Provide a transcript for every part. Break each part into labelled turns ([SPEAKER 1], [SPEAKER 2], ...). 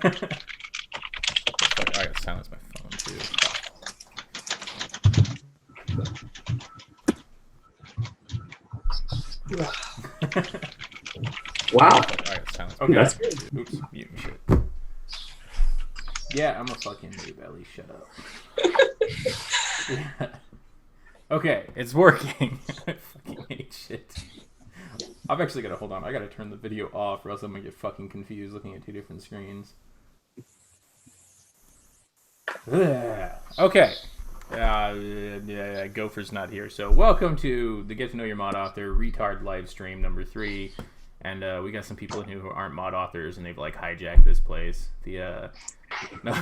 [SPEAKER 1] I gotta silence my phone too.
[SPEAKER 2] Wow.
[SPEAKER 1] Okay.
[SPEAKER 2] That's good.
[SPEAKER 1] Oops, mute and shit. Yeah, I'm a fucking noob, Ellie. Shut up. Yeah. Okay, it's working. I fucking hate shit. I've actually got to hold on. I got to turn the video off, or else I'm gonna get fucking confused looking at two different screens. Okay. Gopher's not here. So welcome to the Get to Know Your Mod Author Retard live stream number 3. And we got some people in here who aren't mod authors, and they've like hijacked this place. No,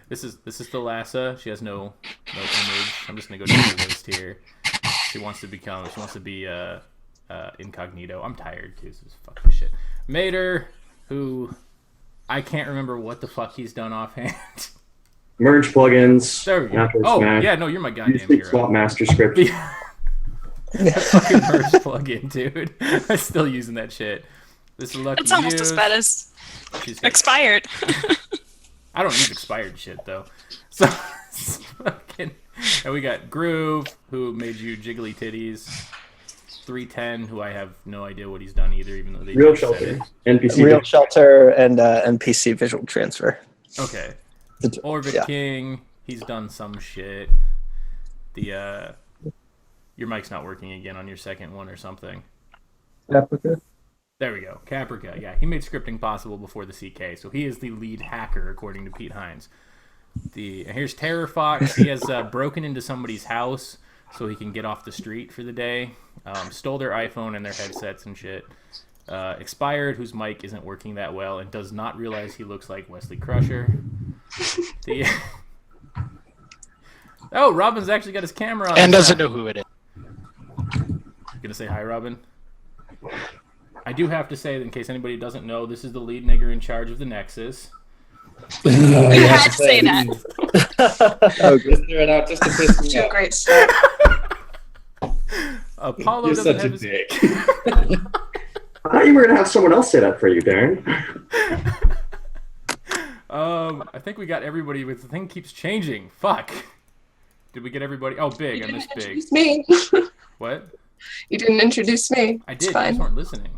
[SPEAKER 1] this is Thalassa. She has no image. I'm just gonna go down the list here. She wants to be incognito. I'm tired too. So this is fucking shit. Mater, who I can't remember what the fuck he's done offhand.
[SPEAKER 2] Merge plugins.
[SPEAKER 1] There we go. Oh yeah, no, you're my goddamn hero.
[SPEAKER 2] Swap master script.
[SPEAKER 1] That fucking merge plugin, dude. I'm still using that shit. This is lucky.
[SPEAKER 3] It's almost as bad as expired.
[SPEAKER 1] I don't use expired shit though. So fucking. And we got Groove, who made you jiggly titties. 310, who I have no idea what he's done either, even though they
[SPEAKER 2] Real Shelter, NPC.
[SPEAKER 4] Real Shelter, and NPC visual transfer.
[SPEAKER 1] Okay. Orbit King, he's done some shit. Your mic's not working again on your second one or something.
[SPEAKER 4] Caprica.
[SPEAKER 1] There we go. Caprica, yeah. He made scripting possible before the CK, so he is the lead hacker, according to Pete Hines. Here's Terror Fox. He has broken into somebody's house so he can get off the street for the day. Stole their iPhone and their headsets and shit. Expired, whose mic isn't working that well and does not realize he looks like Wesley Crusher. Oh, Robin's actually got his camera on.
[SPEAKER 5] And doesn't know who it is.
[SPEAKER 1] Gonna say hi, Robin? I do have to say, in case anybody doesn't know, this is the lead nigger in charge of the Nexus.
[SPEAKER 3] You had to say that.
[SPEAKER 4] Oh, just threw it out just to piss me
[SPEAKER 3] Do a
[SPEAKER 4] off.
[SPEAKER 3] great start.
[SPEAKER 1] Apollo
[SPEAKER 2] You're
[SPEAKER 1] doesn't
[SPEAKER 2] such
[SPEAKER 1] have
[SPEAKER 2] a
[SPEAKER 1] his...
[SPEAKER 2] dick. I thought you were gonna have someone else say that for you, Darren.
[SPEAKER 1] I think we got everybody. With the thing keeps changing. Fuck. Did we get everybody? Oh, Big. I missed Big.
[SPEAKER 3] Me.
[SPEAKER 1] What?
[SPEAKER 3] You didn't introduce me.
[SPEAKER 1] I
[SPEAKER 3] It's
[SPEAKER 1] did. You
[SPEAKER 3] fine.
[SPEAKER 1] just weren't listening.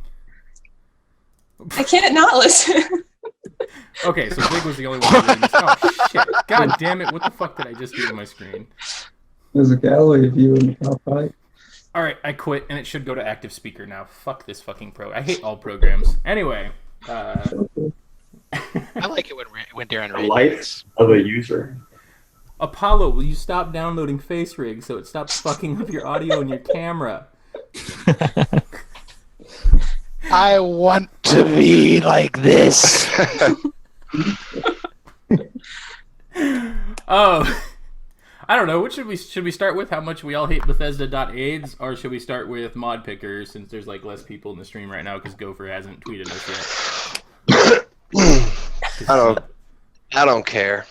[SPEAKER 3] I can't not listen.
[SPEAKER 1] Okay, so Big was the only one who really missed. Oh, shit. God damn it. What the fuck did I just do to my screen?
[SPEAKER 4] There's a gallery view in the top right.
[SPEAKER 1] Alright, I quit, and it should go to active speaker now. Fuck this fucking pro. I hate all programs. Anyway.
[SPEAKER 5] I like it when Darren
[SPEAKER 2] The
[SPEAKER 5] reads.
[SPEAKER 2] life of a user.
[SPEAKER 1] Apollo, will you stop downloading FaceRig so it stops fucking up your audio and your camera?
[SPEAKER 5] I want to be like this.
[SPEAKER 1] Oh, I don't know. What should we start with? How much we all hate Bethesda.aids, or should we start with Mod Picker, since there's like less people in the stream right now because Gopher hasn't tweeted us yet.
[SPEAKER 6] I don't care.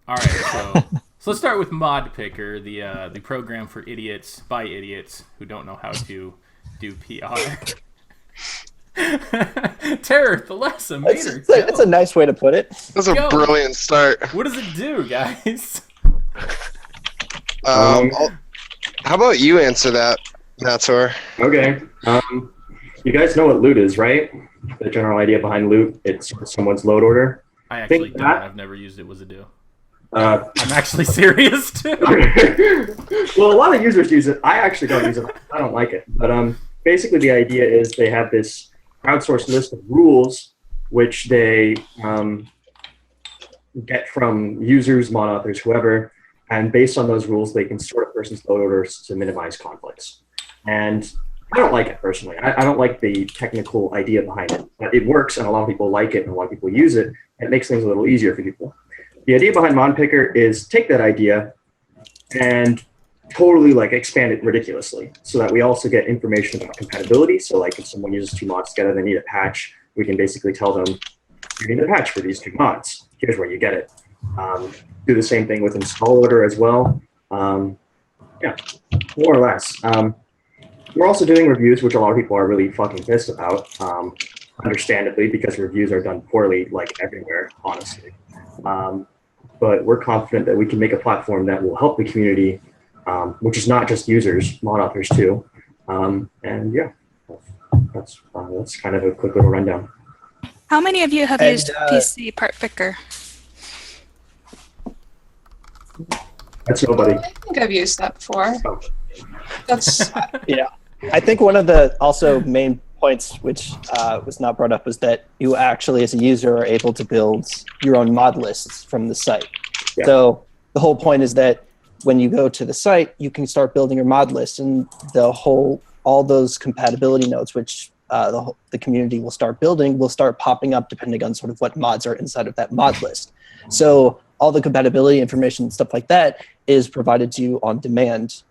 [SPEAKER 1] All right, so let's start with Mod Picker, the program for idiots by idiots who don't know how to do PR. Terror, Thalassa, Mater.
[SPEAKER 4] It's a nice way to put it.
[SPEAKER 6] That's a brilliant start.
[SPEAKER 1] What does it do, guys?
[SPEAKER 6] How about you answer that, Natsor?
[SPEAKER 2] Okay. You guys know what loot is, right? The general idea behind loot. It's someone's load order.
[SPEAKER 1] I actually
[SPEAKER 2] Think
[SPEAKER 1] don't.
[SPEAKER 2] that-
[SPEAKER 1] I've never used it. What's it do?
[SPEAKER 2] I'm
[SPEAKER 1] I'm actually serious too.
[SPEAKER 2] Well, a lot of users use it. I actually don't use it. I don't like it. But basically the idea is they have this crowdsourced list of rules which they get from users, mod authors, whoever, and based on those rules, they can sort a person's load orders to minimize conflicts. And I don't like it personally. I don't like the technical idea behind it, but it works, and a lot of people like it, and a lot of people use it. It makes things a little easier for people. The idea behind Mod Picker is take that idea and totally like expand it ridiculously so that we also get information about compatibility. So like if someone uses two mods together, they need a patch, we can basically tell them, you need a patch for these two mods. Here's where you get it. Do the same thing with install order as well. Yeah, more or less. We're also doing reviews, which a lot of people are really fucking pissed about. understandably, because reviews are done poorly, like everywhere, honestly. But we're confident that we can make a platform that will help the community, which is not just users, mod authors too. And yeah, that's kind of a quick little rundown.
[SPEAKER 3] How many of you have used PC Part Picker?
[SPEAKER 2] That's nobody.
[SPEAKER 3] I think I've used that before.
[SPEAKER 2] Oh.
[SPEAKER 3] That's
[SPEAKER 4] Yeah. I think one of the also main points which was not brought up was that you actually, as a user, are able to build your own mod lists from the site.
[SPEAKER 2] Yeah.
[SPEAKER 4] So the whole point is that when you go to the site, you can start building your mod list, and all those compatibility nodes, which the community will start building, will start popping up depending on sort of what mods are inside of that mod list. So all the compatibility information and stuff like that is provided to you on demand,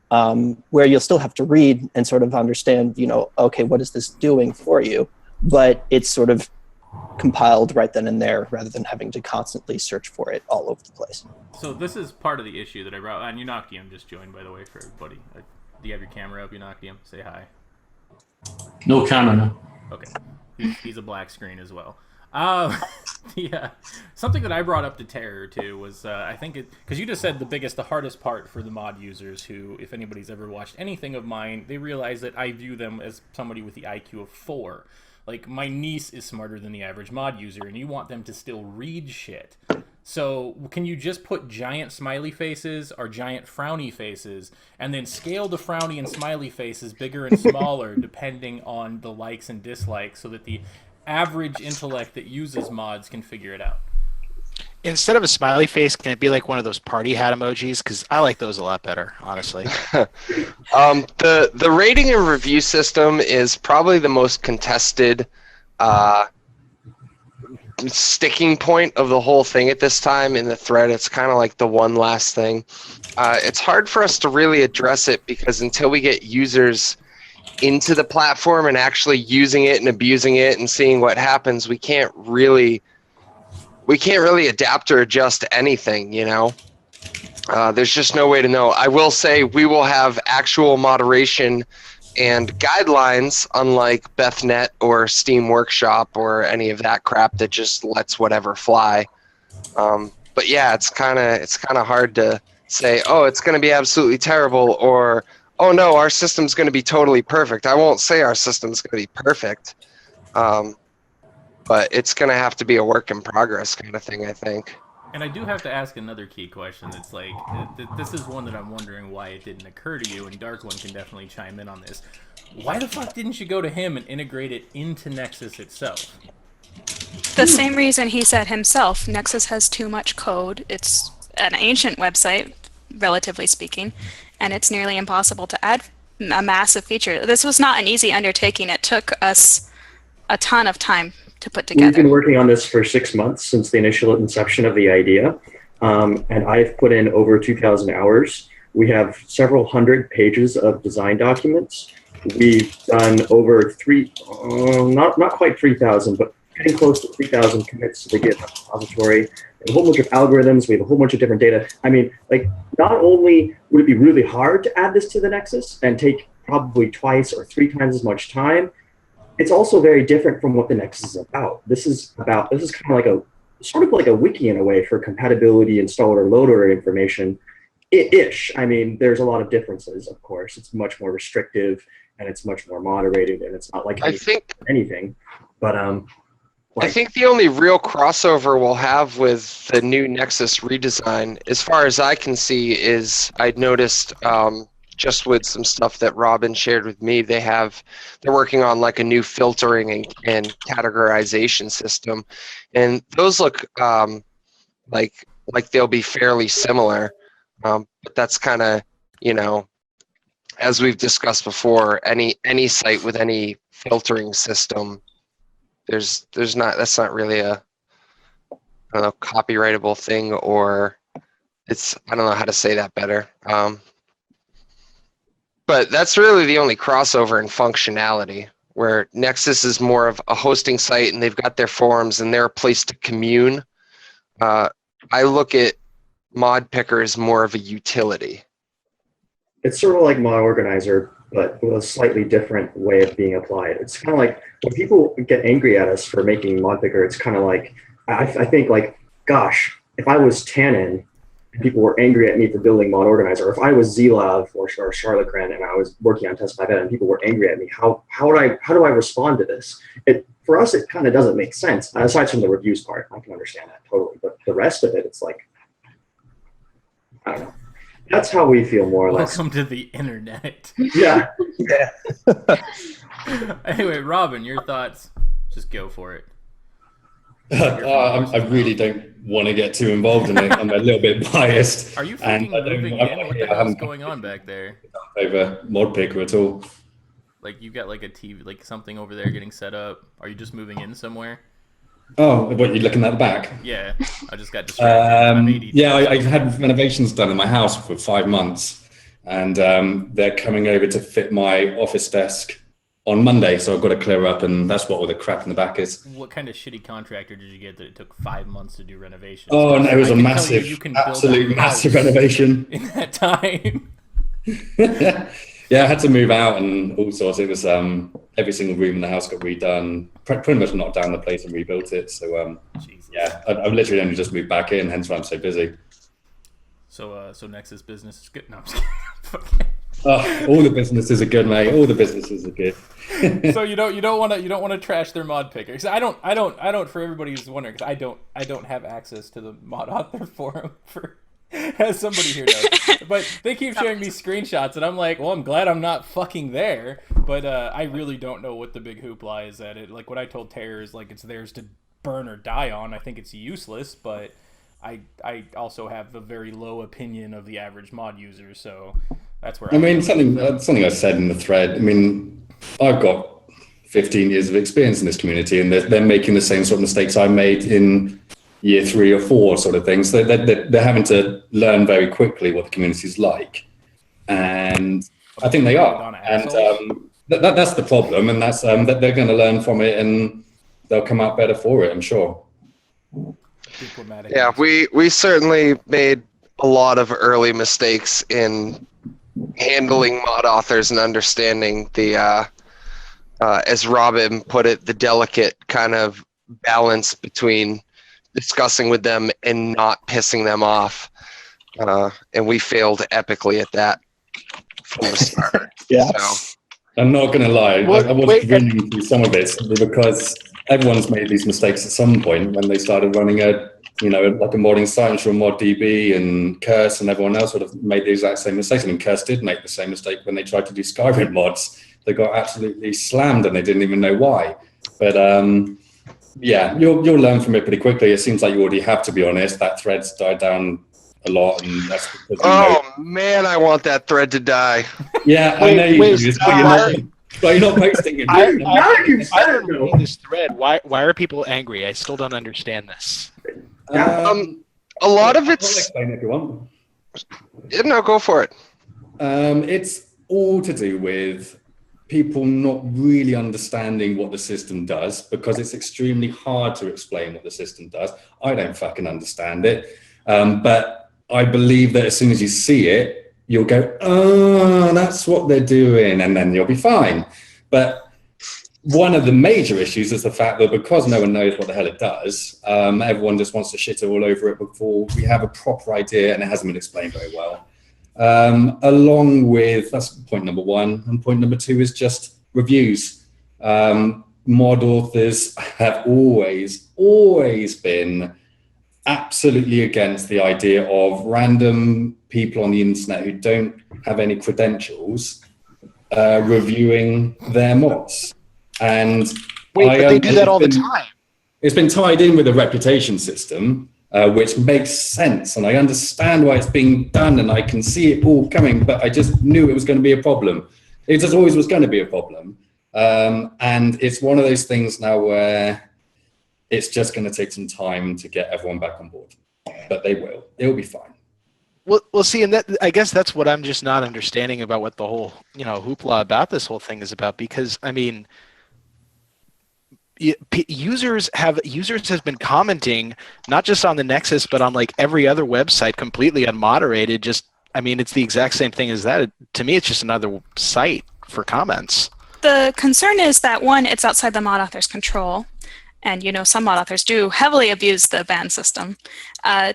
[SPEAKER 4] where you'll still have to read and sort of understand, okay, what is this doing for you? But it's sort of compiled right then and there rather than having to constantly search for it all over the place.
[SPEAKER 1] So this is part of the issue that I brought. And Unoctium just joined, by the way, for everybody. Do you have your camera up, Unoctium? Say hi.
[SPEAKER 7] No camera, no.
[SPEAKER 1] Okay. He's a black screen as well. Yeah, something that I brought up to Terror too was I think because you just said the hardest part for the mod users who, if anybody's ever watched anything of mine, they realize that I view them as somebody with the IQ of 4. Like, my niece is smarter than the average mod user, and you want them to still read shit. So can you just put giant smiley faces or giant frowny faces and then scale the frowny and smiley faces bigger and smaller depending on the likes and dislikes so that the average intellect that uses mods can figure it out?
[SPEAKER 5] Instead of a smiley face, can it be like one of those party hat emojis? Because I like those a lot better, honestly.
[SPEAKER 6] The rating and review system is probably the most contested sticking point of the whole thing at this time in the thread. It's kind of like the one last thing. It's hard for us to really address it because until we get users into the platform and actually using it and abusing it and seeing what happens, we can't really adapt or adjust anything, There's just no way to know. I will say we will have actual moderation and guidelines, unlike BethNet or Steam Workshop or any of that crap that just lets whatever fly. But yeah, it's kind of hard to say, oh, it's going to be absolutely terrible, or oh no, our system's going to be totally perfect. I won't say our system's going to be perfect, but it's going to have to be a work in progress kind of thing, I think.
[SPEAKER 1] And I do have to ask another key question. It's like, this is one that I'm wondering why it didn't occur to you, and Dark One can definitely chime in on this. Why the fuck didn't you go to him and integrate it into Nexus itself?
[SPEAKER 3] the same reason he said himself. Nexus has too much code. It's an ancient website, relatively speaking, and it's nearly impossible to add a massive feature. This was not an easy undertaking. It took us a ton of time to put together.
[SPEAKER 2] We've been working on this for 6 months since the initial inception of the idea, and I've put in over 2,000 hours. We have several hundred pages of design documents. We've done over not quite 3,000, but getting close to 3,000 commits to the GitHub repository. We have a whole bunch of algorithms. We have a whole bunch of different data. I mean, like, not only would it be really hard to add this to the Nexus and take probably 2 or 3 times as much time, it's also very different from what the Nexus is about. This is kind of like sort of like a wiki in a way for compatibility, installer, loader information. Ish. I mean, there's a lot of differences, of course. It's much more restrictive and it's much more moderated, and it's not like anything. But
[SPEAKER 6] I think the only real crossover we'll have with the new Nexus redesign, as far as I can see, is I'd noticed just with some stuff that Robin shared with me, they're working on like a new filtering and categorization system, and those look like they'll be fairly similar. But that's kind of, as we've discussed before, any site with any filtering system, that's not really a, I don't know, copyrightable thing, or I don't know how to say that better. But that's really the only crossover in functionality, where Nexus is more of a hosting site and they've got their forums and they're a place to commune. I look at Mod Picker as more of a utility.
[SPEAKER 2] it's sort of like Mod Organizer, but with a slightly different way of being applied. It's kind of like when people get angry at us for making mod picker, it's kind of like, I think like, gosh, if I was Tannen and people were angry at me for building mod organizer, or if I was Zlav or Charlotte Grant and I was working on test 5ed and people were angry at me, how do I respond to this? For us, it kind of doesn't make sense. Aside from the reviews part, I can understand that totally, but the rest of it, it's like, I don't know. That's how we feel, more or less.
[SPEAKER 1] Welcome to the internet.
[SPEAKER 2] Yeah.
[SPEAKER 1] Anyway, Robin, your thoughts? Just go for it.
[SPEAKER 8] I really don't want to get too involved in it. I'm a little bit biased.
[SPEAKER 1] Are you fucking moving in? What the hell's going on back there?
[SPEAKER 8] Over mod picker at all.
[SPEAKER 1] Like you've got like a TV, like something over there getting set up. Are you just moving in somewhere?
[SPEAKER 8] Oh, what, you're looking at the back?
[SPEAKER 1] Yeah, I just got distracted.
[SPEAKER 8] Yeah, I've had renovations done in my house for 5 months, and they're coming over to fit my office desk on Monday, so I've got to clear up, and that's what all the crap in the back is.
[SPEAKER 1] What kind of shitty contractor did you get that it took 5 months to do renovations?
[SPEAKER 8] Oh, no, it was a massive, absolute massive renovation.
[SPEAKER 1] In that time.
[SPEAKER 8] Yeah, I had to move out and all sorts. It was every single room in the house got redone, pretty much knocked down the place and rebuilt it. So yeah, I've literally only just moved back in, hence why I'm so busy.
[SPEAKER 1] So Nexus business is good. No, I'm just kidding.
[SPEAKER 8] Oh, all the businesses are good, mate. All the businesses are good.
[SPEAKER 1] So you don't want to trash their mod picker. Because I don't. For everybody who's wondering, because I don't have access to the mod author forum for. As somebody here knows, but they keep showing me screenshots, and I'm like, well, I'm glad I'm not fucking there. But I really don't know what the big hoopla is at it. Like what I told Terror is like it's theirs to burn or die on. I think it's useless, but I also have a very low opinion of the average mod user, so that's where.
[SPEAKER 8] I mean, something I said in the thread. I mean, I've got 15 years of experience in this community, and they're making the same sort of mistakes I made in year 3 or 4 sort of things. So they're having to learn very quickly what the community's like. And I think they are. And that's the problem. And that's that they're going to learn from it and they'll come out better for it, I'm sure.
[SPEAKER 6] Yeah, we certainly made a lot of early mistakes in handling mod authors and understanding the, as Robin put it, the delicate kind of balance between discussing with them and not pissing them off, and we failed epically at that from the start.
[SPEAKER 4] Yeah,
[SPEAKER 6] so.
[SPEAKER 8] I'm not going to lie. I was running through some of it simply because everyone's made these mistakes at some point when they started running like a modding site. I'm sure ModDB and Curse and everyone else would have made the exact same mistakes. I mean, Curse did make the same mistake when they tried to do Skyrim mods. They got absolutely slammed and they didn't even know why. But yeah, you'll learn from it pretty quickly. It seems like you already have, to be honest. That thread's died down a lot, and that's because
[SPEAKER 6] man, I want that thread to die.
[SPEAKER 8] Yeah, I know you do. But you're not posting it.
[SPEAKER 5] I don't read this thread. Why are people angry? I still don't understand this.
[SPEAKER 6] A lot of it's.
[SPEAKER 8] I'll explain if you want.
[SPEAKER 6] No, go for it.
[SPEAKER 8] It's all to do with people not really understanding what the system does, because it's extremely hard to explain what the system does. I don't fucking understand it. But I believe that as soon as you see it, you'll go, oh, that's what they're doing, and then you'll be fine. But one of the major issues is the fact that because no one knows what the hell it does, everyone just wants to shit all over it before we have a proper idea, and it hasn't been explained very well. Along with, that's point number 1, and point number 2 is just reviews. Mod authors have always been absolutely against the idea of random people on the internet who don't have any credentials reviewing their mods. And
[SPEAKER 5] but they do that all the time.
[SPEAKER 8] It's been tied in with a reputation system, which makes sense, and I understand why it's being done, and I can see it all coming, but I just knew it was going to be a problem. It just always was going to be a problem. And it's one of those things now where it's just going to take some time to get everyone back on board, but they will. It'll be fine.
[SPEAKER 5] Well, see, and that, I guess that's what I'm just not understanding about what the whole, hoopla about this whole thing is about, because, I mean, users have been commenting not just on the Nexus but on like every other website completely unmoderated. Just, I mean, it's the exact same thing as that. To me, it's just another site for comments.
[SPEAKER 3] The concern is that, one, it's outside the mod author's control. And, some mod authors do heavily abuse the ban system.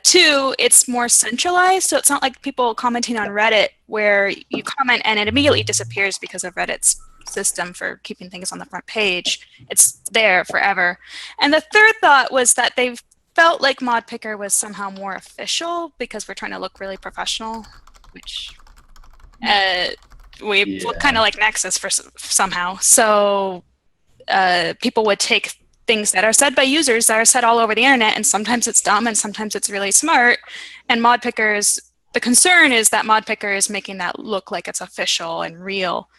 [SPEAKER 3] Two, it's more centralized. So it's not like people commenting on Reddit where you comment and it immediately disappears because of Reddit's system for keeping things on the front page. It's there forever. And the third thought was that they felt like Mod Picker was somehow more official because we're trying to look really professional, which we look kind of like Nexus for somehow. So people would take things that are said by users that are said all over the internet, and sometimes it's dumb and sometimes it's really smart. And the concern is that Mod Picker is making that look like it's official and real,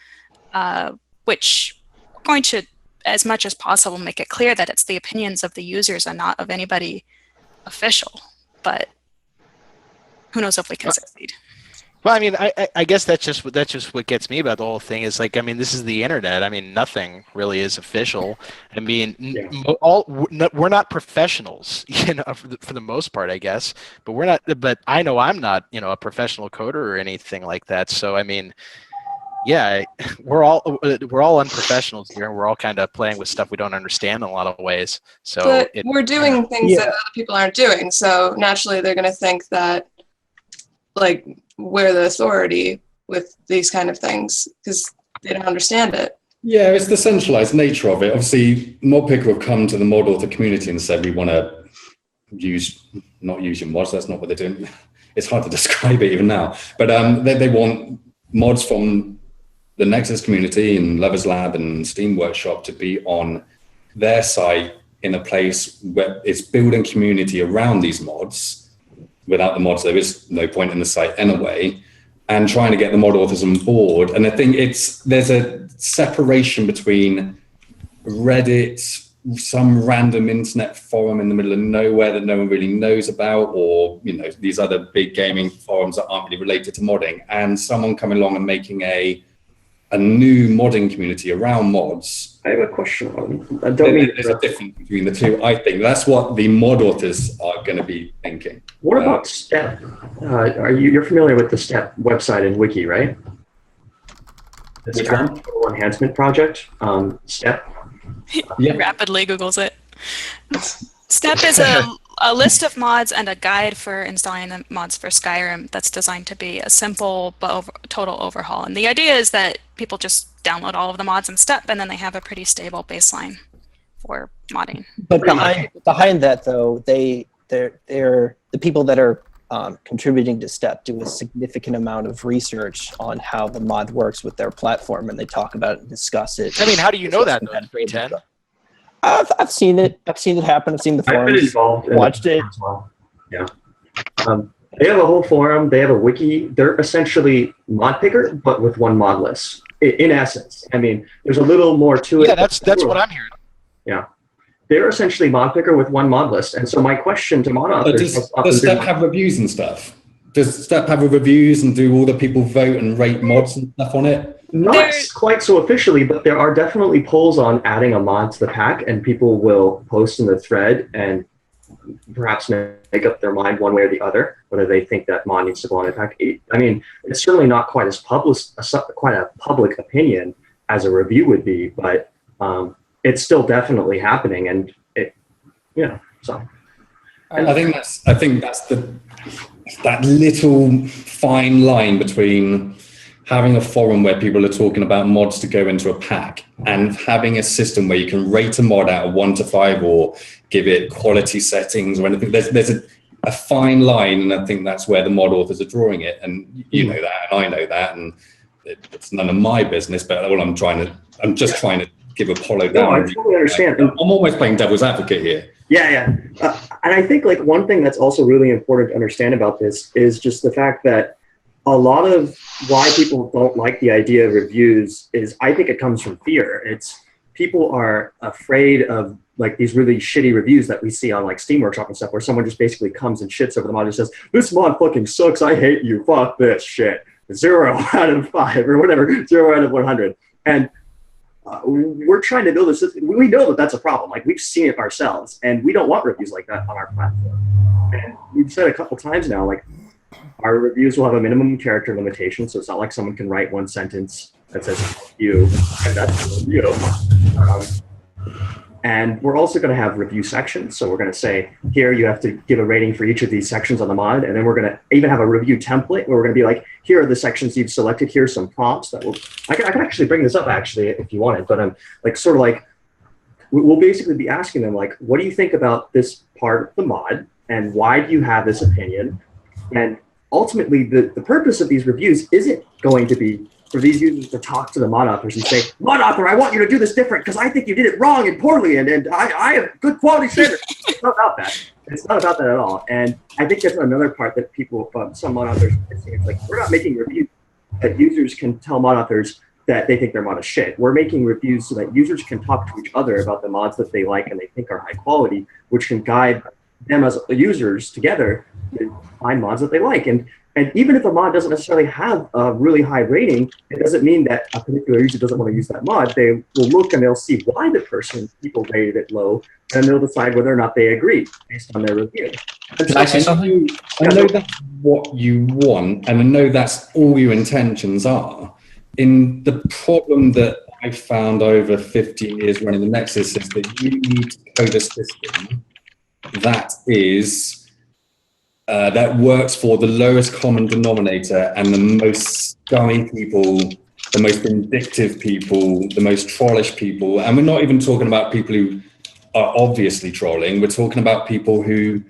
[SPEAKER 3] which we're going to, as much as possible, make it clear that it's the opinions of the users and not of anybody official. But who knows if we can succeed.
[SPEAKER 5] Well, I mean, I guess that's just what gets me about the whole thing is, like, I mean, this is the internet. I mean, nothing really is official. I mean, we're not professionals, for the most part, I guess. But we're not. But I know I'm not, a professional coder or anything like that. So I mean, yeah, we're all unprofessionals here, and we're all kind of playing with stuff we don't understand in a lot of ways. So
[SPEAKER 9] but we're doing things that other people aren't doing. So naturally, they're going to think that, like, we're the authority with these kind of things because they don't understand it.
[SPEAKER 8] Yeah, it's the centralized nature of it. Obviously, Mod Picker have come to the mod author community and said, we want to not use your mods. That's not what they're doing. It's hard to describe it even now. But they want mods from the Nexus community and Lovers Lab and Steam Workshop to be on their site in a place where it's building community around these mods. Without the mods, there is no point in the site anyway, and trying to get the mod authors on board. And I think there's a separation between Reddit, some random internet forum in the middle of nowhere that no one really knows about, or these other big gaming forums that aren't really related to modding, and someone coming along and making a new modding community around mods.
[SPEAKER 2] I have a question.
[SPEAKER 8] There's a difference between the two. I think that's what the mod authors are going to be thinking.
[SPEAKER 2] What about STEP? You're familiar with the STEP website and wiki, right? The
[SPEAKER 8] Which one?
[SPEAKER 2] Total Enhancement Project. STEP.
[SPEAKER 3] Yeah. Rapidly Googles it. STEP is a list of mods and a guide for installing the mods for Skyrim that's designed to be a simple but total overhaul. And the idea is that people just download all of the mods in STEP, and then they have a pretty stable baseline for modding.
[SPEAKER 4] But behind that, though, they're the people that are contributing to STEP do a significant amount of research on how the mod works with their platform, and they talk about it and discuss it.
[SPEAKER 5] I mean, how do you know that, 310?
[SPEAKER 4] I've seen it. I've seen it happen. I've seen the forums.
[SPEAKER 2] I've been involved in
[SPEAKER 4] watched it.
[SPEAKER 2] as well. Yeah. They have a whole forum. They have a wiki. They're essentially Mod Picker, but with one mod list. In essence, I mean, there's a little more to it.
[SPEAKER 5] Yeah, that's what I'm hearing.
[SPEAKER 2] Yeah. They're essentially Mod Picker with one mod list. And so my question to mod authors...
[SPEAKER 8] Does STEP have reviews and stuff? Does STEP have reviews and do all the people vote and rate mods and stuff on it?
[SPEAKER 2] Not quite so officially, but there are definitely polls on adding a mod to the pack, and people will post in the thread and perhaps make up their mind one way or the other, whether they think that mod needs to go on the pack. I mean, it's certainly not quite as quite a public opinion as a review would be, but it's still definitely happening, and so.
[SPEAKER 8] I think that's that little fine line between having a forum where people are talking about mods to go into a pack and having a system where you can rate a mod out of 1 to 5 or give it quality settings or anything. There's a fine line, and I think that's where the mod authors are drawing it. And you know that, and I know that, and it's none of my business. But all I'm just trying to give Apollo down.
[SPEAKER 2] No, I totally understand.
[SPEAKER 8] I'm almost playing devil's advocate here.
[SPEAKER 2] Yeah. And I think like one thing that's also really important to understand about this is just the fact that a lot of why people don't like the idea of reviews is, I think it comes from fear. It's people are afraid of like these really shitty reviews that we see on like Steam Workshop and stuff, where someone just basically comes and shits over the mod and says, this mod fucking sucks, I hate you, fuck this shit. 0 out of 5 or whatever, 0 out of 100. And we're trying to build a system. We know that that's a problem. Like, we've seen it ourselves, and we don't want reviews like that on our platform. And we've said a couple times now, like, our reviews will have a minimum character limitation, so it's not like someone can write one sentence that says you, and that's you. And we're also going to have review sections. So we're going to say, here you have to give a rating for each of these sections on the mod. And then we're going to even have a review template where we're going to be like, here are the sections you've selected. Here's some prompts that will, I can actually bring this up actually if you wanted, but I'm like, sort of like, we'll basically be asking them like, what do you think about this part of the mod? And why do you have this opinion? And ultimately the purpose of these reviews isn't going to be for these users to talk to the mod authors and say, mod author, I want you to do this different because I think you did it wrong and poorly, and I have good quality standards. It's not about that. It's not about that at all. And I think that's another part that people, some mod authors, it's like, we're not making reviews that users can tell mod authors that they think their mod is shit. We're making reviews so that users can talk to each other about the mods that they like and they think are high quality, which can guide them as users together to find mods that they like. And even if a mod doesn't necessarily have a really high rating, it doesn't mean that a particular user doesn't want to use that mod. They will look and they'll see why the people rated it low, and they'll decide whether or not they agree based on their review.
[SPEAKER 7] Can I say something?
[SPEAKER 8] I know that's what you want, and I know that's all your intentions are. In the problem that I've found over 15 years running the Nexus is that you need to code a system that is that works for the lowest common denominator and the most scummy people, the most vindictive people, the most trollish people. And we're not even talking about people who are obviously trolling. We're talking about people who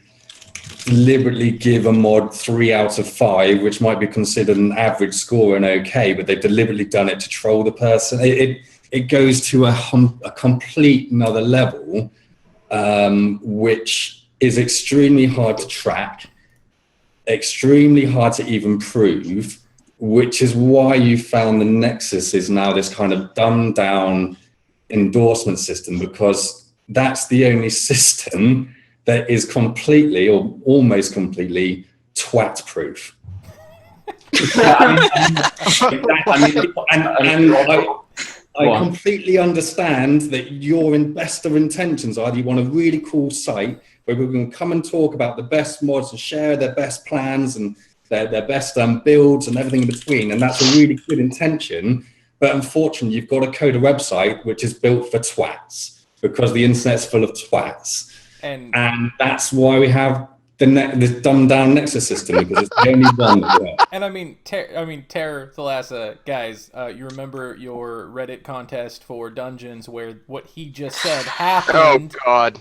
[SPEAKER 8] deliberately give a mod 3 out of 5, which might be considered an average score and okay, but they've deliberately done it to troll the person. It goes to a complete another level, which is extremely hard to track, extremely hard to even prove, which is why you found the Nexus is now this kind of dumbed down endorsement system, because that's the only system that is completely or almost completely twat proof. I completely understand that your best of intentions are you want a really cool site where we can come and talk about the best mods and share their best plans and their best builds and everything in between. And that's a really good intention. But unfortunately, you've got to code a website which is built for twats, because the internet's full of twats. And that's why we have this dumbed down Nexus system, because it's the only one that works.
[SPEAKER 1] And Terror Thalassa, guys, you remember your Reddit contest for Dungeons where what he just said happened.
[SPEAKER 6] Oh God.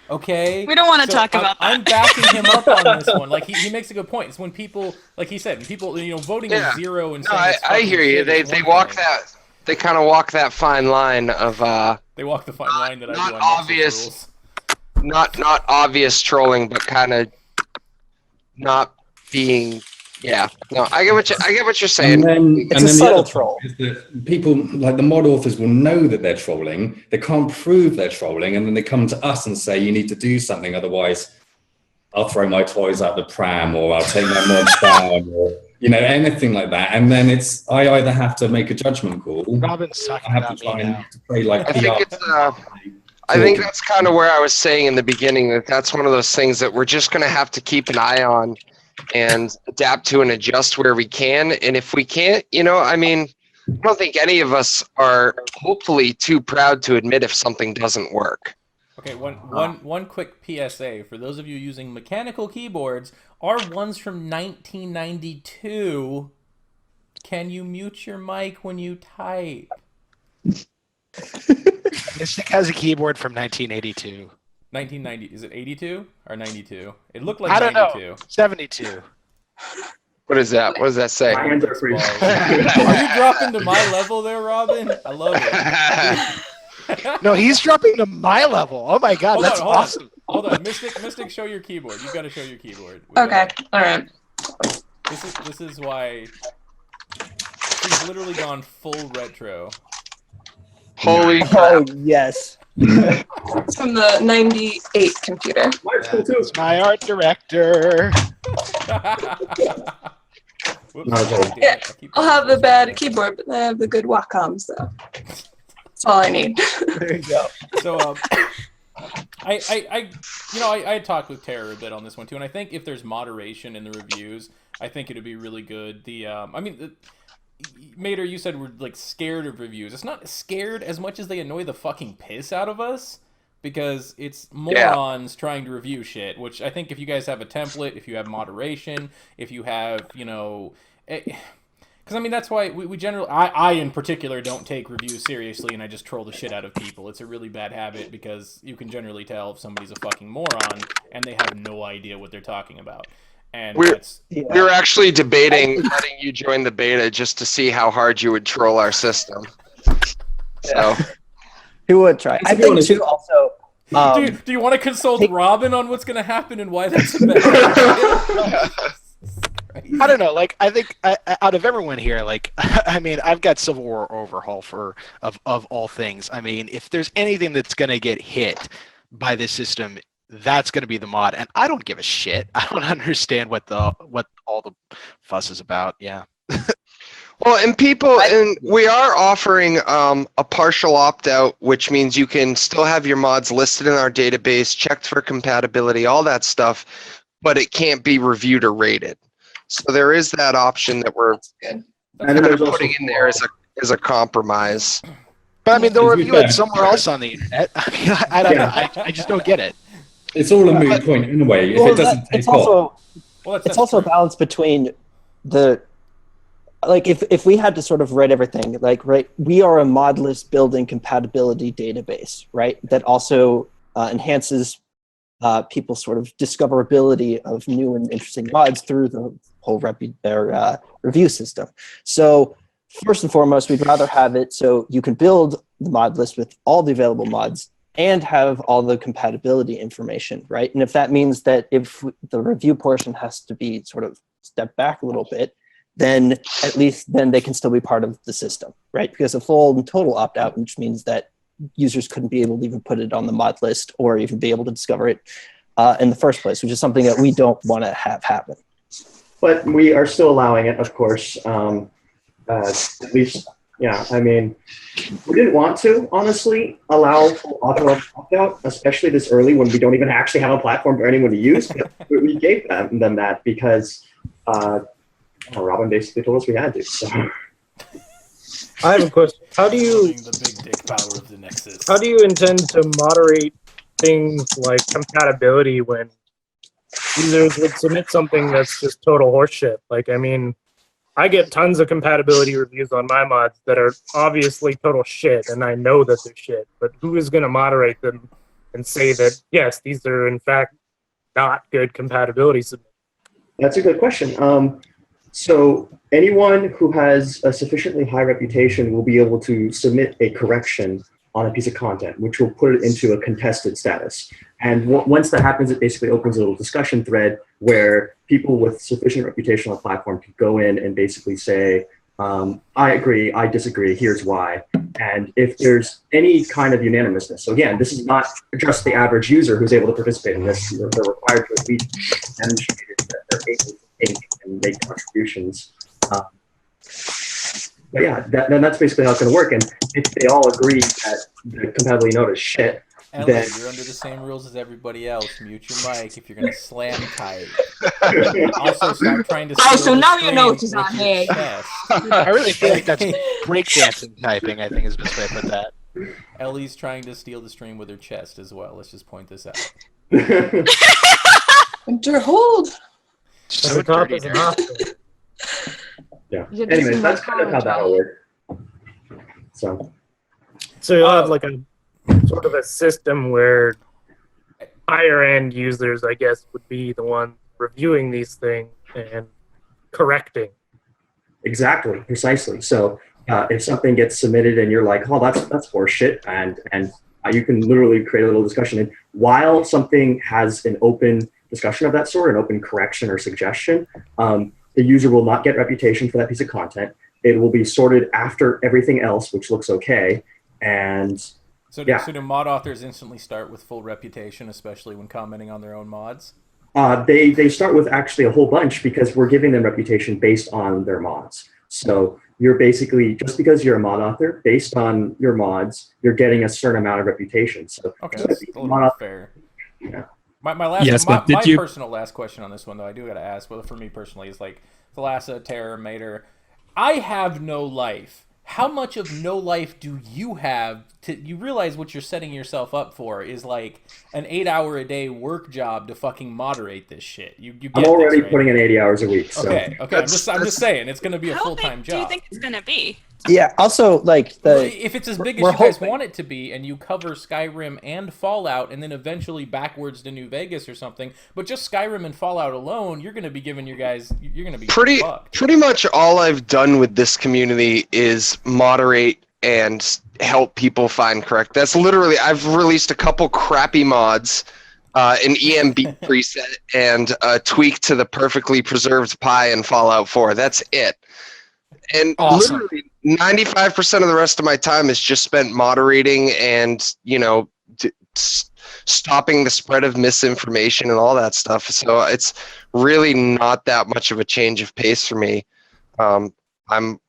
[SPEAKER 1] Okay.
[SPEAKER 3] We don't want to talk about that.
[SPEAKER 1] I'm backing him up on this one. Like he makes a good point. It's when people, like he said, people voting is 0 and saying
[SPEAKER 6] I hear you. They walk that. They kind of walk that fine line of.
[SPEAKER 1] They walk the fine line that
[SPEAKER 6] not obvious. Not obvious trolling, but kind of not being. Yeah, no, I get what you're saying.
[SPEAKER 4] It's a subtle troll.
[SPEAKER 8] Is that people like the mod authors will know that they're trolling. They can't prove they're trolling, and then they come to us and say, "You need to do something, otherwise, I'll throw my toys out the pram, or I'll take my mods down, or anything like that." And then I either have to make a judgment call.
[SPEAKER 5] Robin's talking
[SPEAKER 8] I have
[SPEAKER 5] about
[SPEAKER 8] to try
[SPEAKER 5] me
[SPEAKER 8] and
[SPEAKER 5] now.
[SPEAKER 8] play like
[SPEAKER 6] I think that's kind of where I was saying in the beginning that's one of those things that we're just going to have to keep an eye on and adapt to and adjust where we can. And if we can't, I don't think any of us are hopefully too proud to admit if something doesn't work.
[SPEAKER 1] Okay, one quick PSA for those of you using mechanical keyboards. Our ones from 1992. Can you mute your mic when you type?
[SPEAKER 5] Mystic has a keyboard from 1982.
[SPEAKER 1] 1990. Is it 82 or 92? It looked like
[SPEAKER 5] I don't
[SPEAKER 1] 92.
[SPEAKER 5] know. 72.
[SPEAKER 6] What is that? What does that say?
[SPEAKER 2] My hands are free.
[SPEAKER 1] Are you dropping to my level there, Robin? I love it.
[SPEAKER 5] No, he's dropping to my level. Oh my God, that's awesome.
[SPEAKER 1] Hold on, Mystic, show your keyboard. You've got to show your keyboard.
[SPEAKER 9] Okay, all right.
[SPEAKER 1] This is why she's literally gone full retro.
[SPEAKER 6] Holy
[SPEAKER 4] Oh, yes.
[SPEAKER 9] It's from the 98 computer.
[SPEAKER 2] Mine's cool too.
[SPEAKER 5] It's my art director.
[SPEAKER 1] Whoops,
[SPEAKER 9] Yeah, I'll have the bad keyboard, but I have the good Wacom, so that's all I need.
[SPEAKER 4] There you go.
[SPEAKER 1] So, I talked with Tara a bit on this one too, and I think if there's moderation in the reviews, I think it'd be really good. Mater, you said we're like scared of reviews. It's not scared as much as they annoy the fucking piss out of us, because it's morons trying to review shit. Which I think if you guys have a template, if you have moderation, if you have, you know, because I mean that's why we generally, I in particular don't take reviews seriously, and I just troll the shit out of people. It's a really bad habit because you can generally tell if somebody's a fucking moron and they have no idea what they're talking about. And
[SPEAKER 6] we're actually debating letting you join the beta just to see how hard you would troll our system. So
[SPEAKER 4] who would try? I think too. Also,
[SPEAKER 1] do you want to consult Robin on what's going to happen and why that's a bad idea?
[SPEAKER 5] I don't know. Like, I think out of everyone here, like, I mean, I've got Civil War Overhaul of all things. I mean, if there's anything that's going to get hit by this system, that's going to be the mod, and I don't give a shit. I don't understand what all the fuss is about. Yeah.
[SPEAKER 6] Well, and we are offering a partial opt-out, which means you can still have your mods listed in our database, checked for compatibility, all that stuff, but it can't be reviewed or rated. So there is that option that we're kind of putting in there as a compromise.
[SPEAKER 5] But I mean, they'll review it somewhere else on the internet. I mean, I don't know. I just don't get it.
[SPEAKER 8] It's all a moot point in a way. If it doesn't take off.
[SPEAKER 4] It's also a balance between the, like, if we had to sort of rate everything, like, right, we are a modless building compatibility database, right, that also enhances people's sort of discoverability of new and interesting mods through the whole review system. So first and foremost, we'd rather have it so you can build the mod list with all the available mods and have all the compatibility information, right? And if that means that if the review portion has to be sort of stepped back a little bit, then at least then they can still be part of the system, right? Because a full and total opt-out, which means that users couldn't be able to even put it on the mod list or even be able to discover it in the first place, which is something that we don't want to have happen.
[SPEAKER 2] But we are still allowing it, of course. At least, yeah, I mean, we didn't want to, honestly, allow full opt-out, especially this early when we don't even actually have a platform for anyone to use. But we gave them that because Robin basically told us we had to. So.
[SPEAKER 10] I have a question. How do you
[SPEAKER 1] the big dick power of the Nexus?
[SPEAKER 10] How do you intend to moderate things like compatibility when users would submit something that's just total horseshit? Like, I mean, I get tons of compatibility reviews on my mods that are obviously total shit, and I know that they're shit. But who is going to moderate them and say that, yes, these are in fact not good compatibility submissions?
[SPEAKER 2] That's a good question. So anyone who has a sufficiently high reputation will be able to submit a correction on a piece of content, which will put it into a contested status. And once that happens, it basically opens a little discussion thread where people with sufficient reputation on the platform can go in and basically say, I agree, I disagree, here's why. And if there's any kind of unanimousness, so again, this is not just the average user who's able to participate in this, they're required to at least demonstrate that they're able to think and make contributions. But yeah, then that's basically how it's going to work. And if they all agree that the compatibility note is shit,
[SPEAKER 1] Ellie,
[SPEAKER 2] then
[SPEAKER 1] you're under the same rules as everybody else. Mute your mic if you're going to slam type. Also, stop trying to.
[SPEAKER 11] Oh, so now your note is on me.
[SPEAKER 5] I really feel like that's breakdancing typing. I think is the best way to put that.
[SPEAKER 1] Ellie's trying to steal the stream with her chest as well. Let's just point this out.
[SPEAKER 9] Winter hold.
[SPEAKER 5] So dirty there.
[SPEAKER 2] Yeah. Anyways, that's kind of how that'll work. So
[SPEAKER 10] you'll have like a sort of a system where higher end users, I guess, would be the one reviewing these things and correcting.
[SPEAKER 2] exactly, precisely. So if something gets submitted and you're like, oh, that's horseshit, and you can literally create a little discussion. And while something has an open discussion of that sort, an open correction or suggestion, the user will not get reputation for that piece of content. It will be sorted after everything else, which looks okay. And
[SPEAKER 1] so do mod authors instantly start with full reputation, especially when commenting on their own mods?
[SPEAKER 2] They start with actually a whole bunch because we're giving them reputation based on their mods. So you're basically, just because you're a mod author, based on your mods, you're getting a certain amount of reputation. So
[SPEAKER 1] okay, that's a little fair.
[SPEAKER 2] Yeah.
[SPEAKER 1] My personal last question on this one, though, I do got to ask, well, for me personally, is like Thalassa, Terror, Mater, I have no life. How much of no life do you have? You realize what you're setting yourself up for is like an 8-hour-a-day work job to fucking moderate this shit. You get
[SPEAKER 2] I'm already
[SPEAKER 1] this, right?
[SPEAKER 2] putting in 80 hours a week. So.
[SPEAKER 1] Okay. I'm just saying it's going to be a
[SPEAKER 3] How
[SPEAKER 1] full-time
[SPEAKER 3] big
[SPEAKER 1] job.
[SPEAKER 3] do you think it's going to be?
[SPEAKER 4] Yeah. Also, like
[SPEAKER 1] If it's as big as
[SPEAKER 4] we're
[SPEAKER 1] you guys
[SPEAKER 4] hoping.
[SPEAKER 1] want it to be, and you cover Skyrim and Fallout, and then eventually backwards to New Vegas or something, but just Skyrim and Fallout alone, you're going to be giving your guys, you're going to be fucked.
[SPEAKER 6] Pretty much all I've done with this community is moderate and help people find correct. That's literally, I've released a couple crappy mods, an EMB preset, and a tweak to the perfectly preserved pie in Fallout 4. That's it. And literally 95% of the rest of my time is just spent moderating and, stopping the spread of misinformation and all that stuff. So it's really not that much of a change of pace for me. I'm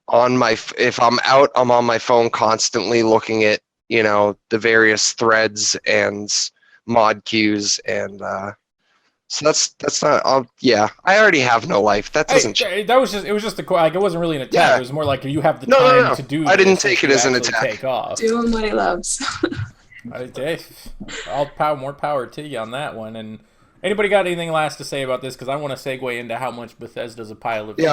[SPEAKER 6] on if I'm out, I'm on my phone constantly looking at, the various threads and mod queues and, so that's not. I already have no life. That doesn't change.
[SPEAKER 1] It was just it wasn't really an attack.
[SPEAKER 6] Yeah.
[SPEAKER 1] It was more like you have the time to do.
[SPEAKER 6] I didn't
[SPEAKER 1] this
[SPEAKER 6] take
[SPEAKER 1] to
[SPEAKER 6] it as an
[SPEAKER 1] actually
[SPEAKER 6] attack.
[SPEAKER 1] Take off.
[SPEAKER 9] Doing what he loves.
[SPEAKER 1] More power to you on that one. And anybody got anything last to say about this? Because I want to segue into how much Bethesda's a pile of shit.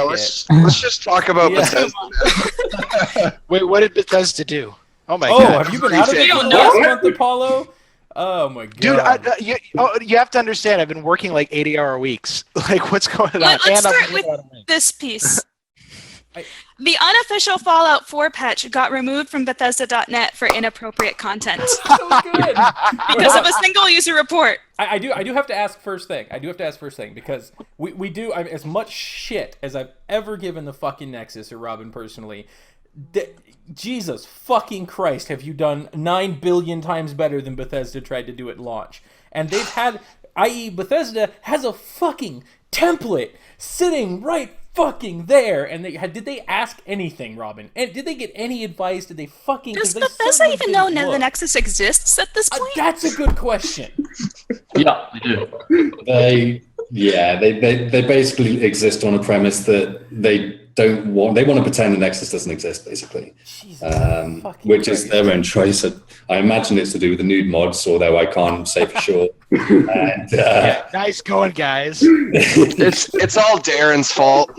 [SPEAKER 6] Let's just talk about Bethesda.
[SPEAKER 5] Wait, what did Bethesda do? Oh my
[SPEAKER 1] god!
[SPEAKER 5] God!
[SPEAKER 1] Have you been out of it for the last month, Apollo? Oh my god,
[SPEAKER 5] dude! You have to understand. I've been working like 80-hour weeks. Like, what's going on?
[SPEAKER 3] Let's start with this piece. The unofficial Fallout 4 patch got removed from Bethesda.net for inappropriate content.
[SPEAKER 1] So good.
[SPEAKER 3] Because of a single user report.
[SPEAKER 1] I do have to ask first thing. Because we do as much shit as I've ever given the fucking Nexus or Robin personally. Jesus fucking Christ, have you done 9 billion times better than Bethesda tried to do at launch? And they've had, i.e. Bethesda has a fucking template sitting right fucking there, and did they ask anything, Robin? And did they get any advice? Did they fucking...
[SPEAKER 3] Does Bethesda even know the Nexus exists at this point?
[SPEAKER 1] That's a good question.
[SPEAKER 7] Yeah, they do.
[SPEAKER 8] They basically exist on a premise that they want to pretend the Nexus doesn't exist, basically, which is their own choice. I imagine it's to do with the nude mods, although I can't say for sure. And,
[SPEAKER 5] nice going, guys.
[SPEAKER 6] It's all Darren's fault.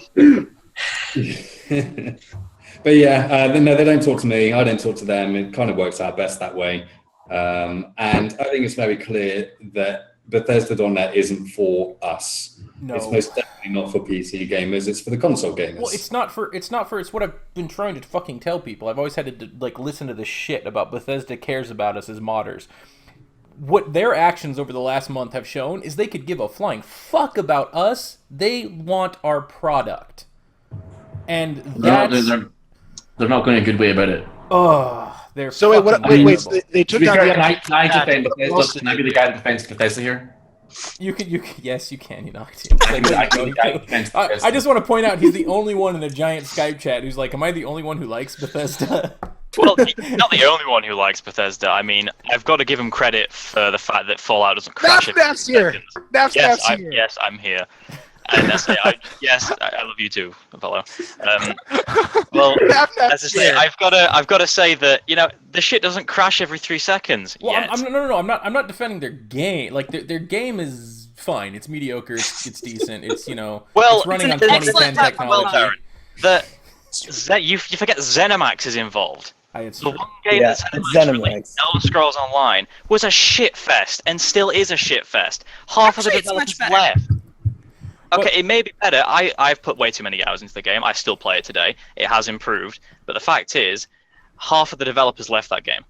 [SPEAKER 8] But yeah, no, they don't talk to me. I don't talk to them. It kind of works out best that way. And I think it's very clear that Bethesda.net isn't for us.
[SPEAKER 1] No.
[SPEAKER 8] It's most definitely not for PC gamers. It's for the console gamers.
[SPEAKER 1] Well, it's what I've been trying to fucking tell people. I've always had to listen to this shit about Bethesda cares about us as modders. What their actions over the last month have shown is they could give a flying fuck about us. They want our product, and
[SPEAKER 7] they're not going a good way about it.
[SPEAKER 1] Oh, they're
[SPEAKER 5] so wait. So they took down the.
[SPEAKER 7] Can I defend Bethesda? Can I be the guy that defends Bethesda here?
[SPEAKER 1] You can. Yes, you can. You knocked him. I just want to point out he's the only one in a giant Skype chat who's like, "Am I the only one who likes Bethesda?"
[SPEAKER 12] Well, not the only one who likes Bethesda. I mean, I've got to give him credit for the fact that Fallout doesn't crash.
[SPEAKER 5] That's here.
[SPEAKER 12] Yes, I'm here. And I say, I love you too, Apollo. Well, as I say, I've got to say that the shit doesn't crash every 3 seconds.
[SPEAKER 1] Well,
[SPEAKER 12] yet.
[SPEAKER 1] I'm not defending their game. Like their game is fine. It's mediocre. It's decent. It's it's running on 2010 technology.
[SPEAKER 12] You forget ZeniMax is involved. The one game that
[SPEAKER 4] ZeniMax
[SPEAKER 12] released, Elder Scrolls Online, was a shit fest and still is a shit fest. Half of the developers left. Okay, it may be better. I've put way too many hours into the game. I still play it today. It has improved. But the fact is, half of the developers left that game.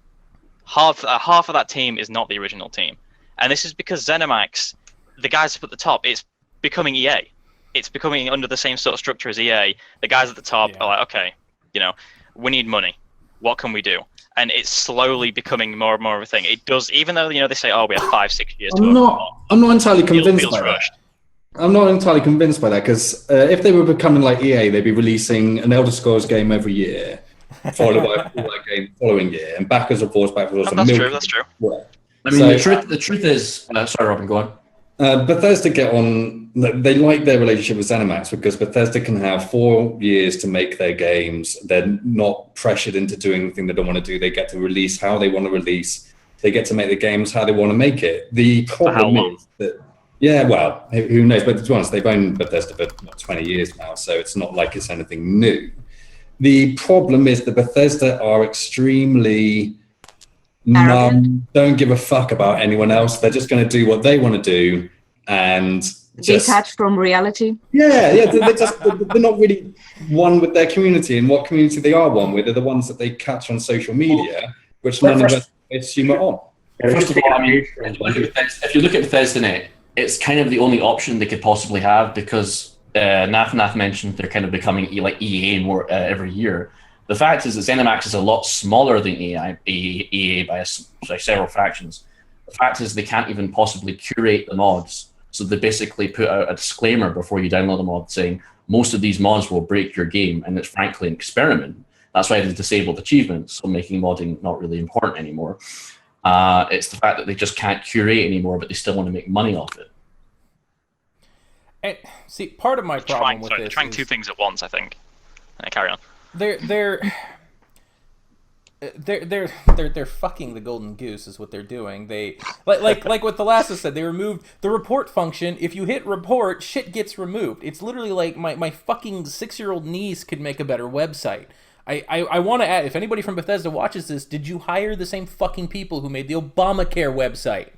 [SPEAKER 12] Half of that team is not the original team. And this is because ZeniMax, the guys up at the top, it's becoming EA. It's becoming under the same sort of structure as EA. The guys at the top are like, okay, we need money. What can we do? And it's slowly becoming more and more of a thing. It does, even though they say, oh, we have 5-6 years.
[SPEAKER 8] I'm not entirely convinced by that. I'm not entirely convinced by that because if they were becoming like EA, they'd be releasing an Elder Scrolls game every year, followed by a Fallout game the following year, and backwards and forwards.
[SPEAKER 12] That's true.
[SPEAKER 7] I mean, the truth is, sorry, Robin, go on.
[SPEAKER 8] Bethesda get on they like their relationship with ZeniMax because Bethesda can have 4 years to make their games. They're not pressured into doing anything they don't want to do. They get to release how they want to release. They get to make the games how they want to make it. The problem is that, yeah, well, who knows? But to be honest, they've owned Bethesda for 20 years now, so it's not like it's anything new. The problem is that Bethesda are extremely numb, don't give a fuck about anyone else. They're just going to do what they want to do and just
[SPEAKER 11] detached from reality.
[SPEAKER 8] Yeah, they're not really one with their community, and what community they are one with are the ones that they catch on social media, which none of us assume are on.
[SPEAKER 7] First of all, I mean, if you look at Bethesda.net, it's kind of the only option they could possibly have because Nath mentioned they're kind of becoming like EA more every year. The fact is that ZeniMax is a lot smaller than EA by several fractions. The fact is they can't even possibly curate the mods. So they basically put out a disclaimer before you download the mod saying most of these mods will break your game, and it's frankly an experiment. That's why they disabled achievements, so making modding not really important anymore. It's the fact that they just can't curate anymore, but they still want to make money off it.
[SPEAKER 1] And see, part of my problem with this
[SPEAKER 12] they're trying 2 things at once, I think. Carry on.
[SPEAKER 1] They're fucking the golden goose is what they're doing. They like what the last said. They removed the report function. If you hit report, shit gets removed. It's literally like my fucking 6-year-old niece could make a better website. I want to add, if anybody from Bethesda watches this, did you hire the same fucking people who made the Obamacare website?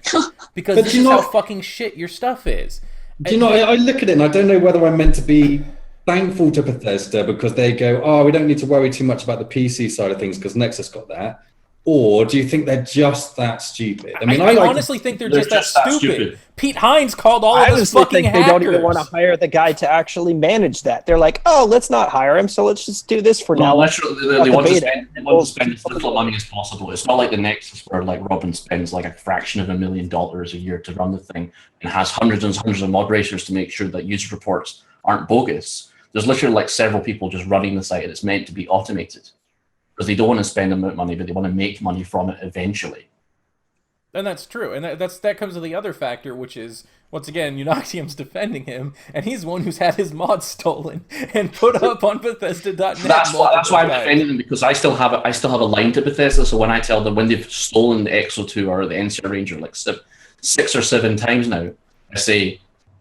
[SPEAKER 1] Because this is how fucking shit your stuff is.
[SPEAKER 8] Do you know, I look at it and I don't know whether I'm meant to be thankful to Bethesda because they go, oh, we don't need to worry too much about the PC side of things because Nexus got that. Or do you think they're just that stupid?
[SPEAKER 1] I mean, I honestly think they're just that stupid. Pete Hines called all of us fucking hackers.
[SPEAKER 4] They don't even want to hire the guy to actually manage that. They're like, oh, let's not hire him, so let's just do this for now.
[SPEAKER 7] They want to spend as little money as possible. It's not like the Nexus where like Robin spends like a fraction of $1 million a year to run the thing and has hundreds and hundreds of moderators to make sure that user reports aren't bogus. There's literally like several people just running the site and it's meant to be automated. Because they don't want to spend amount of money, but they want to make money from it eventually.
[SPEAKER 1] And that's true. And that comes to the other factor, which is, once again, Unoxium's defending him, and he's the one who's had his mods stolen and put up on Bethesda.net.
[SPEAKER 7] That's why I'm defending them, because I still have a line to Bethesda, so when I tell them when they've stolen the XO2 or the NCR Ranger like 6 or 7 times now, I say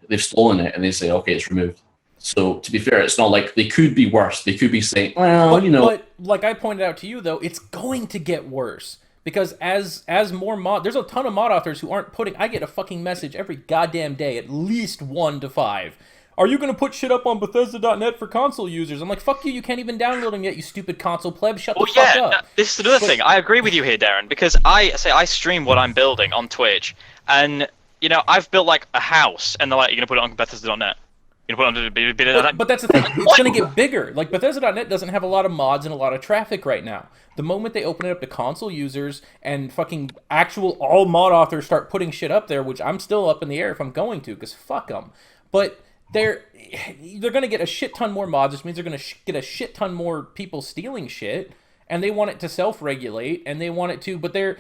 [SPEAKER 7] they've stolen it, and they say, okay, it's removed. So, to be fair, it's not like they could be worse. They could be saying, well,
[SPEAKER 1] But, like I pointed out to you, though, it's going to get worse. Because as more there's a ton of mod authors who aren't putting... I get a fucking message every goddamn day, at least 1 to 5. Are you going to put shit up on Bethesda.net for console users? I'm like, fuck you can't even download them yet, you stupid console pleb. Shut the fuck up.
[SPEAKER 12] This is another thing. I agree with you here, Darren, because I stream what I'm building on Twitch, and, I've built, like, a house, and they're like, you're going to put it on Bethesda.net.
[SPEAKER 1] But that's the thing. It's going to get bigger. Like, Bethesda.net doesn't have a lot of mods and a lot of traffic right now. The moment they open it up to console users and fucking actual all mod authors start putting shit up there, which I'm still up in the air if I'm going to, because fuck them. But they're going to get a shit ton more mods, which means they're going to get a shit ton more people stealing shit, and they want it to self-regulate, and they want it to... But there's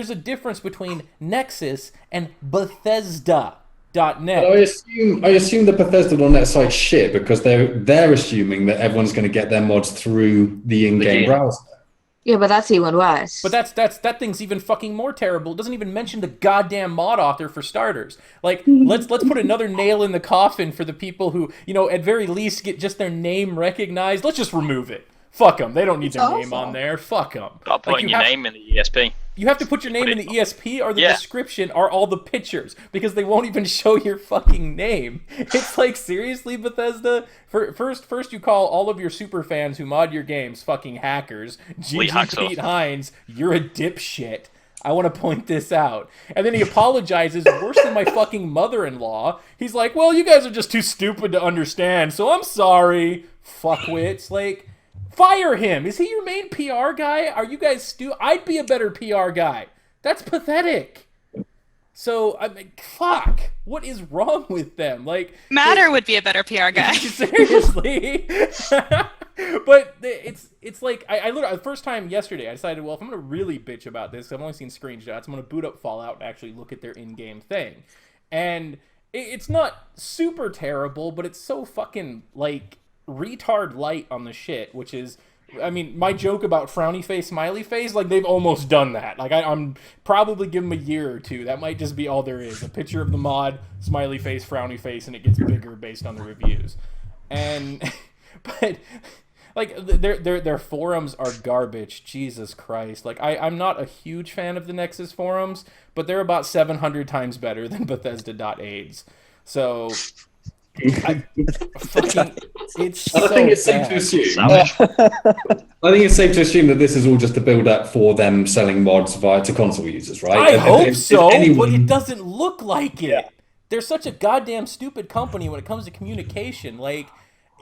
[SPEAKER 1] a difference between Nexus and Bethesda. .net.
[SPEAKER 8] I assume the Bethesda.net site's shit because they're assuming that everyone's going to get their mods through the in-game browser.
[SPEAKER 11] Yeah, but that's even worse.
[SPEAKER 1] But that thing's even fucking more terrible. It doesn't even mention the goddamn mod author for starters. Like, let's put another nail in the coffin for the people who, at very least get just their name recognized. Let's just remove it. Fuck them. They don't need their name on there. Fuck them.
[SPEAKER 12] Stop putting your name in the ESP.
[SPEAKER 1] You have to put your name in the ESP, or the description are all the pictures, because they won't even show your fucking name. It's like, seriously, Bethesda? First you call all of your super fans who mod your games fucking hackers. GG Pete Hines, you're a dipshit. I want to point this out. And then he apologizes worse than my fucking mother-in-law. He's like, well, you guys are just too stupid to understand, so I'm sorry. Fuckwits. Like... Fire him! Is he your main PR guy? Are you guys I'd be a better PR guy. That's pathetic. So, I mean, fuck. What is wrong with them? Like,
[SPEAKER 3] Matter would be a better PR guy.
[SPEAKER 1] Seriously. But it's like, I literally, the first time yesterday, I decided, well, if I'm going to really bitch about this, I've only seen screenshots, I'm going to boot up Fallout and actually look at their in-game thing. And it's not super terrible, but it's so fucking like retard light on the shit, which is, I mean, my joke about frowny face, smiley face, like they've almost done that. Like I'm probably give them a year or two. That might just be all there is. A picture of the mod, smiley face, frowny face, and it gets bigger based on the reviews. And but like their forums are garbage. Jesus Christ. Like I'm not a huge fan of the Nexus forums, but they're about 700 times better than Bethesda.aids. So I think it's safe to assume.
[SPEAKER 8] I think it's safe to assume that this is all just a build up for them selling mods to console users, right?
[SPEAKER 1] I hope so, but it doesn't look like it. Yeah. They're such a goddamn stupid company when it comes to communication. Like,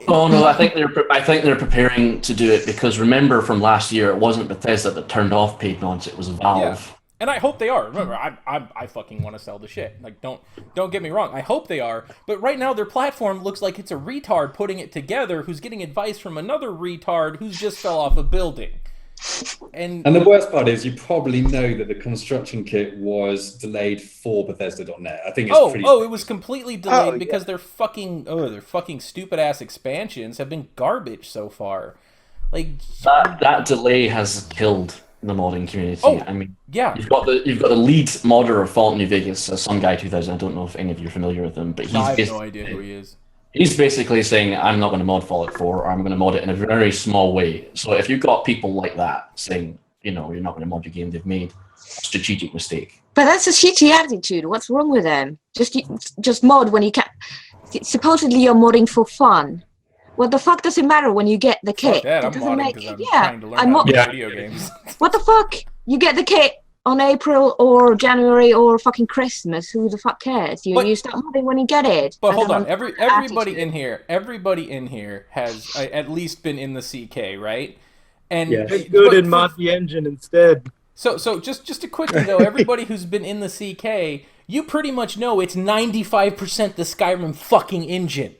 [SPEAKER 7] oh no, I think they're preparing to do it because remember from last year, it wasn't Bethesda that turned off paid mods; it was Valve.
[SPEAKER 1] Yeah. And I hope they are. Remember, I fucking want to sell the shit. Like, don't get me wrong. I hope they are. But right now, their platform looks like it's a retard putting it together who's getting advice from another retard who's just fell off a building. And
[SPEAKER 8] the worst part is you probably know that the construction kit was delayed for Bethesda.net. I think it's pretty...
[SPEAKER 1] it was completely delayed because their fucking stupid ass expansions have been garbage so far. Like
[SPEAKER 7] that delay has killed the modding community. I mean,
[SPEAKER 1] yeah,
[SPEAKER 7] you've got the lead modder of Fallout New Vegas, Some Guy 2000. I don't know if any of you are familiar with him, but
[SPEAKER 1] I have no idea who he is.
[SPEAKER 7] He's basically saying, I'm not going to mod Fallout 4, or I'm going to mod it in a very small way. So if you've got people like that saying, you're not going to mod your game, they've made a strategic mistake.
[SPEAKER 11] But that's a shitty attitude. What's wrong with them? Just mod when you can. Supposedly you're modding for fun. What the fuck does it matter when you get the kit?
[SPEAKER 1] That, I'm modding because I'm trying to learn how to play video games.
[SPEAKER 11] What the fuck? You get the kit on April or January or fucking Christmas. Who the fuck cares? You start modding when you get it.
[SPEAKER 1] But hold on, everybody in here has at least been in the CK, right? And
[SPEAKER 10] get good and mod the engine instead.
[SPEAKER 1] So just a quick thing though, everybody who's been in the CK, you pretty much know it's 95% the Skyrim fucking engine.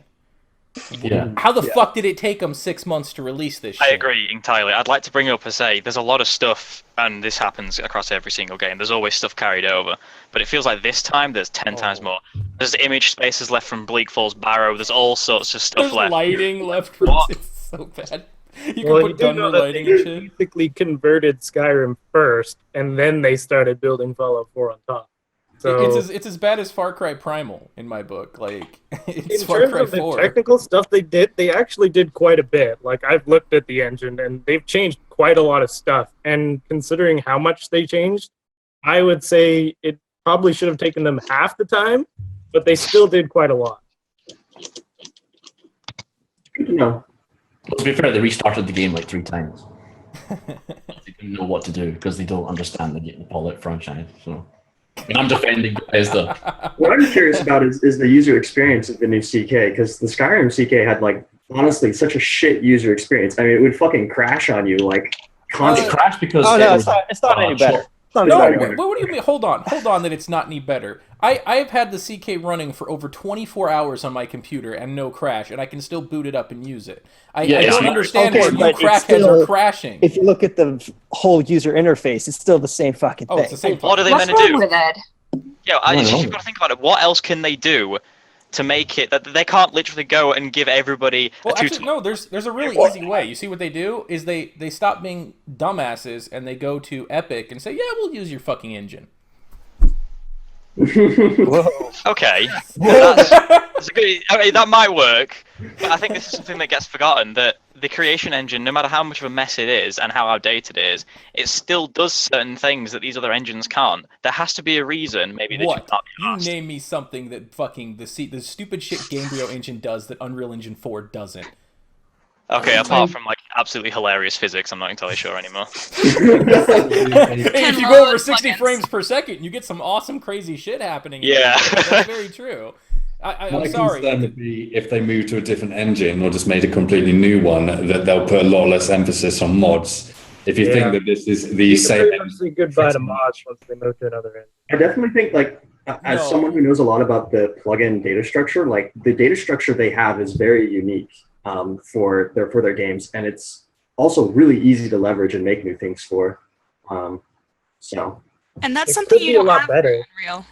[SPEAKER 7] Yeah.
[SPEAKER 1] How the fuck did it take them 6 months to release this shit?
[SPEAKER 12] I agree entirely. I'd like to bring up there's a lot of stuff, and this happens across every single game. There's always stuff carried over, but it feels like this time there's 10 times more. There's image spaces left from Bleak Falls Barrow. There's all sorts of stuff
[SPEAKER 1] there's
[SPEAKER 12] left.
[SPEAKER 1] Lighting left from it's so bad. You can put gunner lighting and shit.
[SPEAKER 10] Basically converted Skyrim first, and then they started building Fallout 4 on top. So
[SPEAKER 1] it's as bad as Far Cry Primal in my book. Like it's
[SPEAKER 10] in
[SPEAKER 1] Far
[SPEAKER 10] terms
[SPEAKER 1] Cry
[SPEAKER 10] of the
[SPEAKER 1] 4.
[SPEAKER 10] technical stuff they actually did quite a bit. Like I've looked at the engine and they've changed quite a lot of stuff. And considering how much they changed, I would say it probably should have taken them half the time, but they still did quite a lot.
[SPEAKER 2] No.
[SPEAKER 7] Well, to be fair, they restarted the game like 3 times. They didn't know what to do because they don't understand the Fallout franchise. So. I'm defending Bethesda.
[SPEAKER 2] What I'm curious about is the user experience of the new CK, because the Skyrim CK had honestly such a shit user experience. I mean, it would fucking crash on you constantly.
[SPEAKER 7] It crashed because
[SPEAKER 4] it's not any better.
[SPEAKER 1] What do you mean? Hold on, that it's not any better. I've had the CK running for over 24 hours on my computer and no crash, and I can still boot it up and use it. I don't understand where you crackheads are crashing.
[SPEAKER 4] If you look at the whole user interface, it's still the same fucking thing.
[SPEAKER 1] It's the same.
[SPEAKER 12] What are they meant to do?
[SPEAKER 11] With it?
[SPEAKER 12] You've got to think about it. What else can they do to make it that they can't literally go and give everybody a tutorial?
[SPEAKER 1] Actually, no, there's a really easy way. You see what they do is they stop being dumbasses and they go to Epic and say, yeah, we'll use your fucking engine.
[SPEAKER 4] Whoa.
[SPEAKER 12] Okay, that's a good. I mean, that might work, but I think this is something that gets forgotten. That the creation engine, no matter how much of a mess it is and how outdated it is, it still does certain things that these other engines can't. There has to be a reason. Maybe they should not be asked.
[SPEAKER 1] You name me something that fucking the stupid shit Gamebryo engine does that Unreal Engine 4 doesn't.
[SPEAKER 12] Okay, apart from absolutely hilarious physics, I'm not entirely sure anymore.
[SPEAKER 1] If you go over 60 frames per second, you get some awesome, crazy shit happening.
[SPEAKER 12] Yeah,
[SPEAKER 1] that's very true. I'm sorry.
[SPEAKER 8] My concern would be if they move to a different engine or just made a completely new one, that they'll put a lot less emphasis on mods. If you think that this is the same,
[SPEAKER 10] say goodbye to mods once they move to another engine.
[SPEAKER 2] I definitely think as someone who knows a lot about the plugin data structure, the data structure they have is very unique. For their games, and it's also really easy to leverage and make new things for.
[SPEAKER 3] And that's something you don't have in Unreal.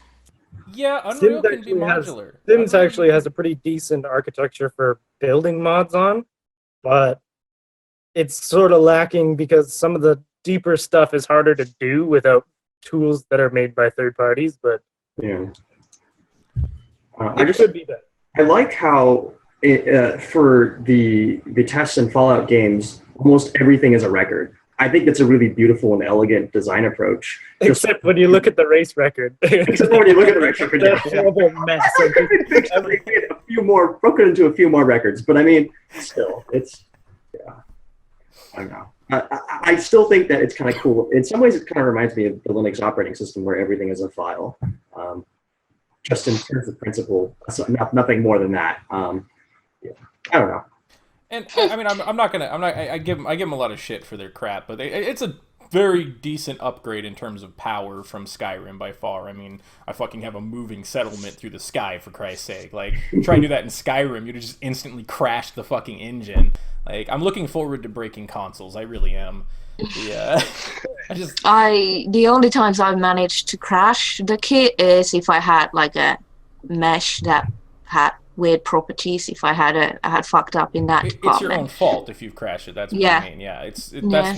[SPEAKER 1] Yeah, Unreal can be modular.
[SPEAKER 10] Sims actually has a pretty decent architecture for building mods on, but it's sort of lacking because some of the deeper stuff is harder to do without tools that are made by third parties. But
[SPEAKER 2] yeah,
[SPEAKER 10] it could be better.
[SPEAKER 2] I like how for the tests and Fallout games, almost everything is a record. I think it's a really beautiful and elegant design approach.
[SPEAKER 10] Except when you look at the race record.
[SPEAKER 2] Except when you look at the race record.
[SPEAKER 10] That's a horrible mess.
[SPEAKER 2] They made a few more, broke it into a few more records, but I mean, still, it's, yeah, I don't know. I still think that it's kind of cool. In some ways, it kind of reminds me of the Linux operating system where everything is a file. Just in terms of principle, so nothing more than that. Yeah, I don't know.
[SPEAKER 1] And I mean, I give them a lot of shit for their crap, but it's a very decent upgrade in terms of power from Skyrim by far. I mean, I fucking have a moving settlement through the sky, for Christ's sake. Like, try and do that in Skyrim, you'd just instantly crash the fucking engine. Like, I'm looking forward to breaking consoles. I really am. Yeah.
[SPEAKER 11] The only times I've managed to crash the kit is if I had like a mesh that had weird properties. If I had fucked up in that department.
[SPEAKER 1] It's your own fault if you've crashed it. That's what I mean. Yeah, that's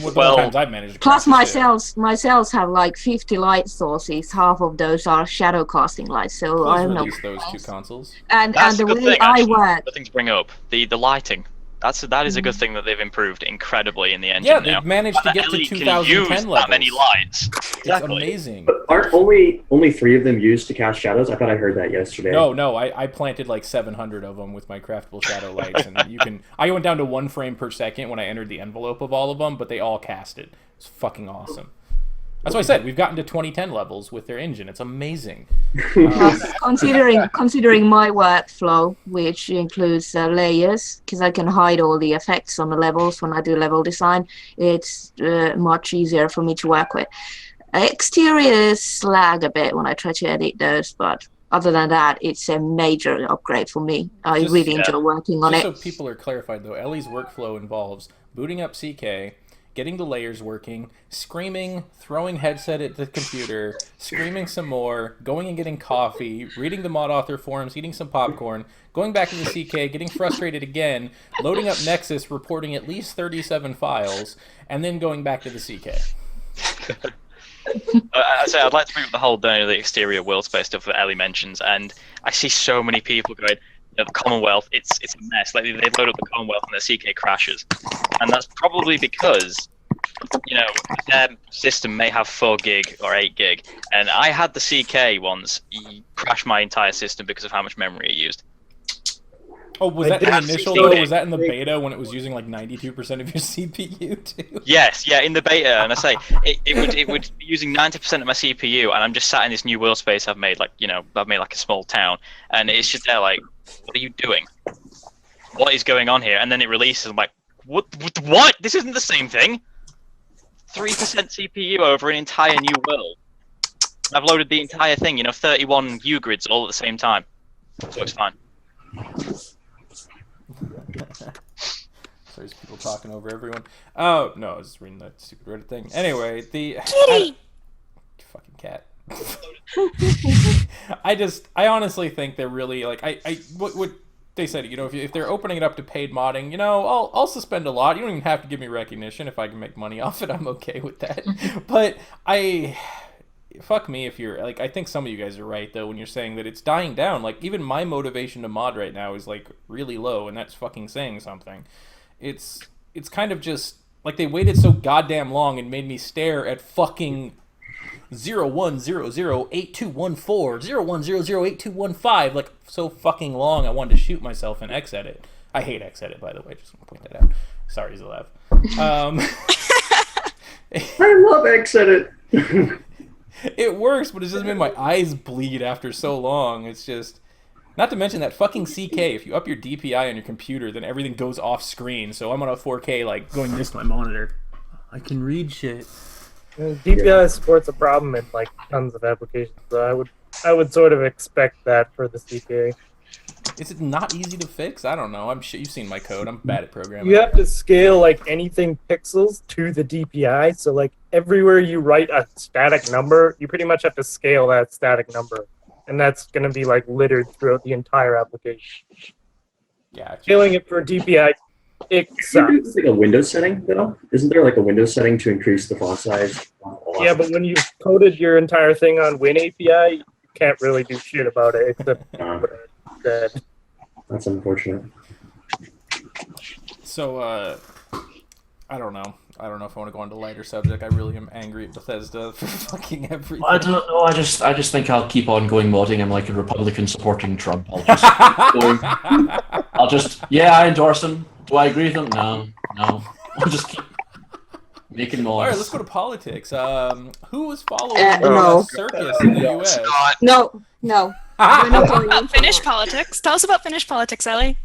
[SPEAKER 1] what the times I've managed to
[SPEAKER 11] Plus,
[SPEAKER 1] crash
[SPEAKER 11] my cells have like 50 light sources. Half of those are shadow casting lights. So I don't know.
[SPEAKER 1] Release those two consoles.
[SPEAKER 11] And
[SPEAKER 12] that's
[SPEAKER 11] the
[SPEAKER 12] a good
[SPEAKER 11] way
[SPEAKER 12] thing,
[SPEAKER 11] I
[SPEAKER 12] actually.
[SPEAKER 11] work.
[SPEAKER 12] The thing to bring up the lighting. That is a good thing that they've improved incredibly in the engine.
[SPEAKER 1] Yeah,
[SPEAKER 12] now.
[SPEAKER 1] they've managed to get to 2010 levels.
[SPEAKER 12] That many lights.
[SPEAKER 1] It's amazing.
[SPEAKER 2] But aren't only 3 of them used to cast shadows? I thought I heard that yesterday.
[SPEAKER 1] No, I planted like 700 of them with my craftable shadow lights, and I went down to 1 frame per second when I entered the envelope of all of them, but they all casted. It's fucking awesome. That's why I said we've gotten to 2010 levels with their engine. It's amazing.
[SPEAKER 11] Considering my workflow, which includes layers, because I can hide all the effects on the levels when I do level design, it's much easier for me to work with. Exteriors lag a bit when I try to edit those, but other than that, it's a major upgrade for me. I really enjoy working on it.
[SPEAKER 1] So people are clarified, though, Ellie's workflow involves booting up CK, getting the layers working, screaming, throwing headset at the computer, screaming some more, going and getting coffee, reading the mod author forums, eating some popcorn, going back to the CK, getting frustrated again, loading up Nexus, reporting at least 37 files, and then going back to the CK.
[SPEAKER 12] I'd like to bring up the whole the exterior world space stuff that Ellie mentions, and I see so many people going, the Commonwealth, it's a mess. Like, they load up the Commonwealth and the CK crashes, and that's probably because their system may have 4 gig or 8 gig, and I had the CK once crash my entire system because of how much memory it used.
[SPEAKER 1] Oh, was that in the initial though? Was that in the beta when it was using like 92% of your CPU too?
[SPEAKER 12] Yes, yeah, in the beta, and I say it would be using 90% of my CPU, and I'm just sat in this new world space I've made, like a small town, and it's just there like, what are you doing? What is going on here? And then it releases. I'm like, what? This isn't the same thing. 3% CPU over an entire new world. I've loaded the entire thing. 31 U grids all at the same time. So it's fine.
[SPEAKER 1] So there's people talking over everyone. Oh no, I was just reading that stupid Reddit thing. Anyway, fucking cat. I honestly think they're really like what they said. If they're opening it up to paid modding, I'll suspend a lot. You don't even have to give me recognition. If I can make money off it, I'm okay with that. But fuck me if you're like, I think some of you guys are right though when you're saying that it's dying down. Like, even my motivation to mod right now is like really low, and that's fucking saying something. It's kind of just like they waited so goddamn long and made me stare at fucking 01008214 01008215 like so fucking long. I wanted to shoot myself in Xedit. I hate Xedit, by the way. Just want to point that out. Sorry, Zalev.
[SPEAKER 2] I love Xedit.
[SPEAKER 1] It works, but it's just made my eyes bleed after so long. It's just... Not to mention that fucking CK, if you up your DPI on your computer, then everything goes off screen. So I'm on a 4K, like, going this to my monitor. I can read shit.
[SPEAKER 10] DPI support's a problem in, like, tons of applications. So I would sort of expect that for the CK.
[SPEAKER 1] Is it not easy to fix? I don't know. I'm sure you've seen my code. I'm bad at programming.
[SPEAKER 10] You have to scale like anything pixels to the DPI. So like everywhere you write a static number, you pretty much have to scale that static number and that's going to be like littered throughout the entire application.
[SPEAKER 1] Yeah.
[SPEAKER 10] Scaling it for DPI, it sucks.
[SPEAKER 2] It's like a Windows setting, though. Isn't there like a Windows setting to increase the font size?
[SPEAKER 10] Yeah, but when you've coded your entire thing on WinAPI, you can't really do shit about it except that.
[SPEAKER 2] That's unfortunate.
[SPEAKER 1] So, I don't know. I don't know if I want to go on to lighter subject. I really am angry at Bethesda for fucking everything.
[SPEAKER 7] I don't know. I just think I'll keep on going modding. I'm like a Republican supporting Trump. I'll just yeah, I endorse him. Do I agree with him? No. I'll just keep making noise.
[SPEAKER 1] All right, let's go to politics. Who was following
[SPEAKER 11] no.
[SPEAKER 1] circus in the U.S.?
[SPEAKER 11] No. We're not going into
[SPEAKER 3] Finnish
[SPEAKER 11] that.
[SPEAKER 3] politics. Tell us about Finnish politics, Ellie.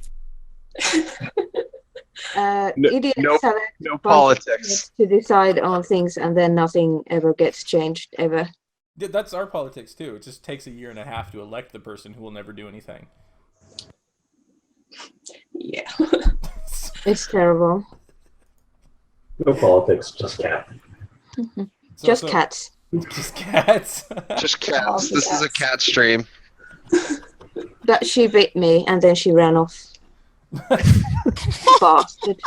[SPEAKER 11] Idiots select
[SPEAKER 6] No politics.
[SPEAKER 11] to decide on things, and then nothing ever gets changed ever.
[SPEAKER 1] That's our politics too. It just takes a year and a half to elect the person who will never do anything.
[SPEAKER 9] Yeah.
[SPEAKER 11] It's terrible.
[SPEAKER 2] No politics, just cat.
[SPEAKER 11] Just cats.
[SPEAKER 1] Just cats.
[SPEAKER 6] Just cats. This is a cat stream.
[SPEAKER 11] But she bit me, and then she ran off. Bastard.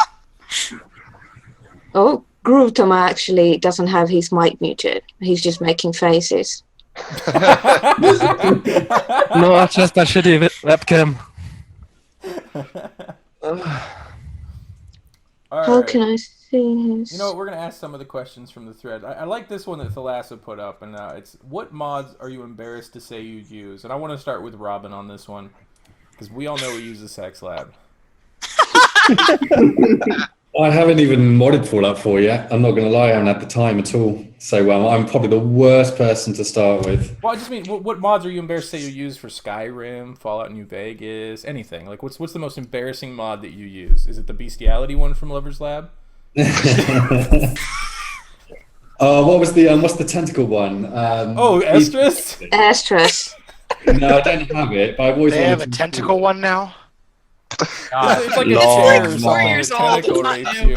[SPEAKER 11] Oh, Grootoma actually doesn't have his mic muted. He's just making faces.
[SPEAKER 5] No, it's just a shitty webcam.
[SPEAKER 11] How can I see his...
[SPEAKER 1] You know what? We're going to ask some of the questions from the thread. I like this one that Thalassa put up, and it's, what mods are you embarrassed to say you use? And I want to start with Robin on this one, because we all know we use the Sex Lab.
[SPEAKER 8] I haven't even modded Fallout 4 yet. I'm not going to lie, I haven't had the time at all. So I'm probably the worst person to start with.
[SPEAKER 1] Well, I just mean, what mods are you embarrassed to say you use for Skyrim, Fallout New Vegas, anything? Like, what's the most embarrassing mod that you use? Is it the bestiality one from Lover's Lab?
[SPEAKER 8] What was the what's the tentacle one?
[SPEAKER 1] Estrus?
[SPEAKER 11] Estrus.
[SPEAKER 8] No, I don't have it, but I've always
[SPEAKER 5] They have a
[SPEAKER 8] wanted to-
[SPEAKER 5] tentacle one now.
[SPEAKER 1] It's like
[SPEAKER 5] Lord,
[SPEAKER 1] a
[SPEAKER 3] 4 years old.
[SPEAKER 1] tentacle
[SPEAKER 3] It's
[SPEAKER 1] rapes
[SPEAKER 3] not new.
[SPEAKER 1] you.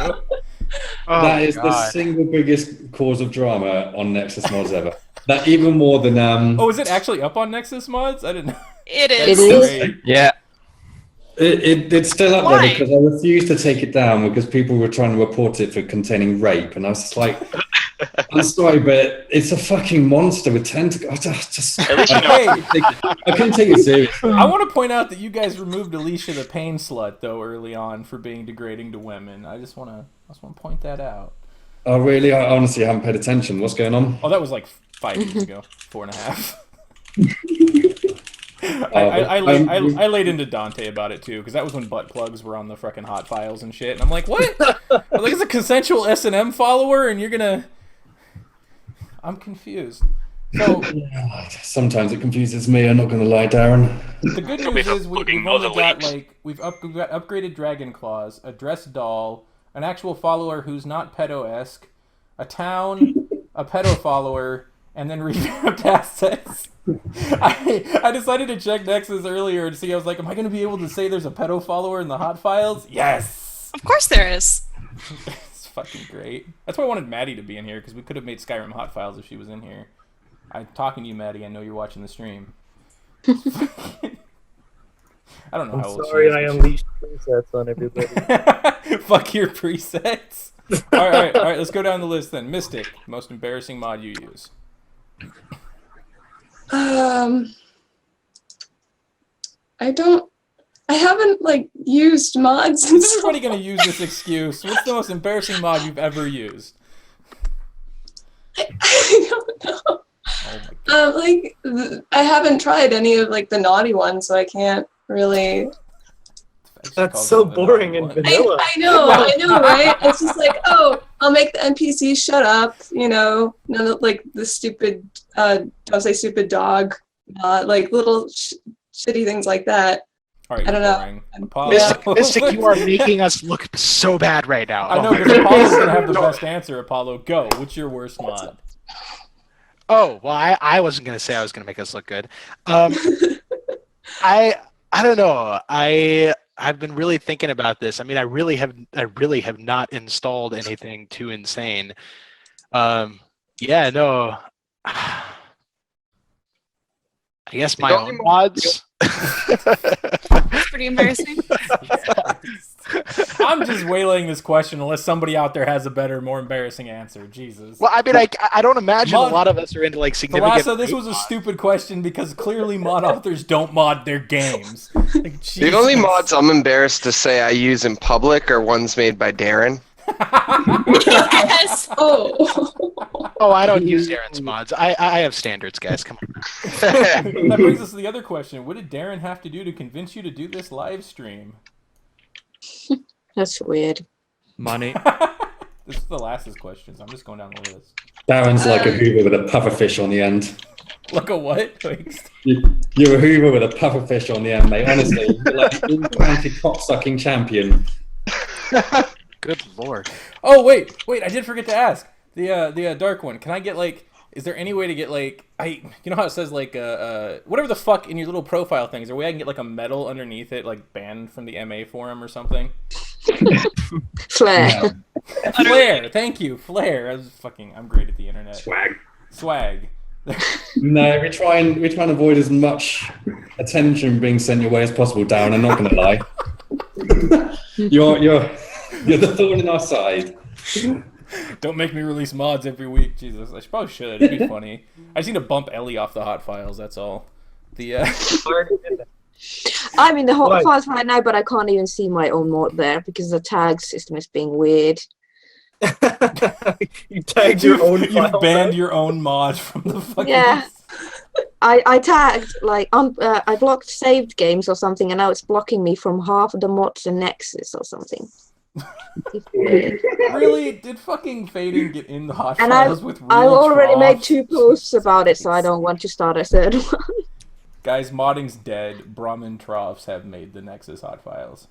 [SPEAKER 8] That is the single biggest cause of drama on Nexus mods ever. That even more than
[SPEAKER 1] Oh, is it actually up on Nexus mods? I didn't know.
[SPEAKER 3] It
[SPEAKER 11] It
[SPEAKER 3] is.
[SPEAKER 11] is.
[SPEAKER 1] Great.
[SPEAKER 5] Yeah.
[SPEAKER 8] it's still up
[SPEAKER 3] Why?
[SPEAKER 8] there because I refused to take it down because people were trying to report it for containing rape, and I was just like, I'm sorry, but it's a fucking monster with tentacles.
[SPEAKER 12] At least you know.
[SPEAKER 1] Hey,
[SPEAKER 8] I couldn't take it seriously.
[SPEAKER 1] I want to point out that you guys removed Alicia the Pain Slut though early on for being degrading to women. I just want to point that out.
[SPEAKER 8] Oh, really? I honestly haven't paid attention. What's going on?
[SPEAKER 1] Oh, that was like 5 years ago, 4.5. I laid into Dante about it too, because that was when butt plugs were on the fucking hot files and shit, and I'm like, what? I was like, it's a consensual S&M follower, and you're gonna... I'm confused. So
[SPEAKER 8] Sometimes it confuses me. I'm not going to lie, Darren.
[SPEAKER 1] the good news is we've only got we've got upgraded Dragon Claws, a dressed doll, an actual follower who's not pedo-esque, a town, a pedo follower, and then revamped assets. I decided to check Nexus earlier to see. I was like, am I going to be able to say there's a pedo follower in the hot files? Yes.
[SPEAKER 3] Of course there is.
[SPEAKER 1] It's fucking great. That's why I wanted Maddie to be in here, because we could have made Skyrim hot files if she was in here. I'm talking to you, Maddie. I know you're watching the stream. I don't know
[SPEAKER 10] I'm
[SPEAKER 1] how old
[SPEAKER 10] sorry
[SPEAKER 1] she is.
[SPEAKER 10] I
[SPEAKER 1] but
[SPEAKER 10] unleashed presets on everybody.
[SPEAKER 1] Fuck your presets. All right. Let's go down the list then. Mystic, most embarrassing mod you use.
[SPEAKER 9] I haven't like used mods.
[SPEAKER 1] Is everybody gonna use this excuse? What's the most embarrassing mod you've ever used?
[SPEAKER 9] I don't know.
[SPEAKER 1] Oh my God.
[SPEAKER 9] I haven't tried any of like the naughty ones, so I can't really.
[SPEAKER 10] That's so boring and vanilla.
[SPEAKER 9] I know, right? It's just like, oh, I'll make the NPCs shut up, none of like the stupid, don't say stupid dog, like little shitty things like that.
[SPEAKER 1] All right,
[SPEAKER 9] I don't
[SPEAKER 1] know.
[SPEAKER 5] Mystic, you are making us look so bad right now.
[SPEAKER 1] I know, because Apollo's gonna have the best answer. Apollo, go. What's your worst mod?
[SPEAKER 5] Oh, well, I wasn't going to say I was going to make us look good. I don't know. I've been really thinking about this. I mean, I really have not installed anything too insane. Yeah, no. I I guess my own mods.
[SPEAKER 3] It's pretty embarrassing.
[SPEAKER 1] I'm just waylaying this question unless somebody out there has a better, more embarrassing answer. Jesus.
[SPEAKER 5] Well, I mean, I don't imagine a lot of us are into like significant.
[SPEAKER 1] Thalassa, this was a stupid question because clearly mod authors don't mod their games. Like,
[SPEAKER 6] The only mods I'm embarrassed to say I use in public are ones made by Darren.
[SPEAKER 3] Yes.
[SPEAKER 9] Oh,
[SPEAKER 5] I don't use Darren's mods. I have standards, guys. Come on.
[SPEAKER 1] That brings us to the other question. What did Darren have to do to convince you to do this live stream?
[SPEAKER 11] That's weird.
[SPEAKER 10] Money.
[SPEAKER 1] This is the lastest questions. I'm just going down the list.
[SPEAKER 8] Darren's like a Hoover with a pufferfish on the end.
[SPEAKER 1] Like a what? Wait.
[SPEAKER 8] You're a Hoover with a pufferfish on the end, mate. Honestly, you're like the in-county cock-sucking champion.
[SPEAKER 5] Good lord.
[SPEAKER 1] Oh wait, I did forget to ask the dark one. Can I get like? Is there any way to get like you know how it says like whatever the fuck in your little profile thing? Is there a way I can get like a medal underneath it, like banned from the MA forum or something?
[SPEAKER 11] Flair.
[SPEAKER 1] Flair, thank you, Flair. I'm great at the internet. Swag.
[SPEAKER 8] No, we try and avoid as much attention being sent your way as possible, Darren. I'm not going to lie. You're the thorn in our side.
[SPEAKER 1] Don't make me release mods every week, Jesus. I probably should. It'd be funny. I just need to bump Ellie off the hot files. That's all.
[SPEAKER 11] I'm in the hot files right now, but I can't even see my own mod there because the tag system is being weird.
[SPEAKER 10] You tagged your own.
[SPEAKER 1] You banned your own mod from the fucking.
[SPEAKER 11] Yeah. I tagged like I blocked saved games or something, and now it's blocking me from half of the mods in Nexus or something.
[SPEAKER 1] Really? Did fucking fading get in the hot
[SPEAKER 11] And
[SPEAKER 1] files with real
[SPEAKER 11] I've already made
[SPEAKER 1] troughs?
[SPEAKER 11] 2 posts about it, so I don't want to start a third one.
[SPEAKER 1] Guys, modding's dead. Brahmin troughs have made the Nexus hot files.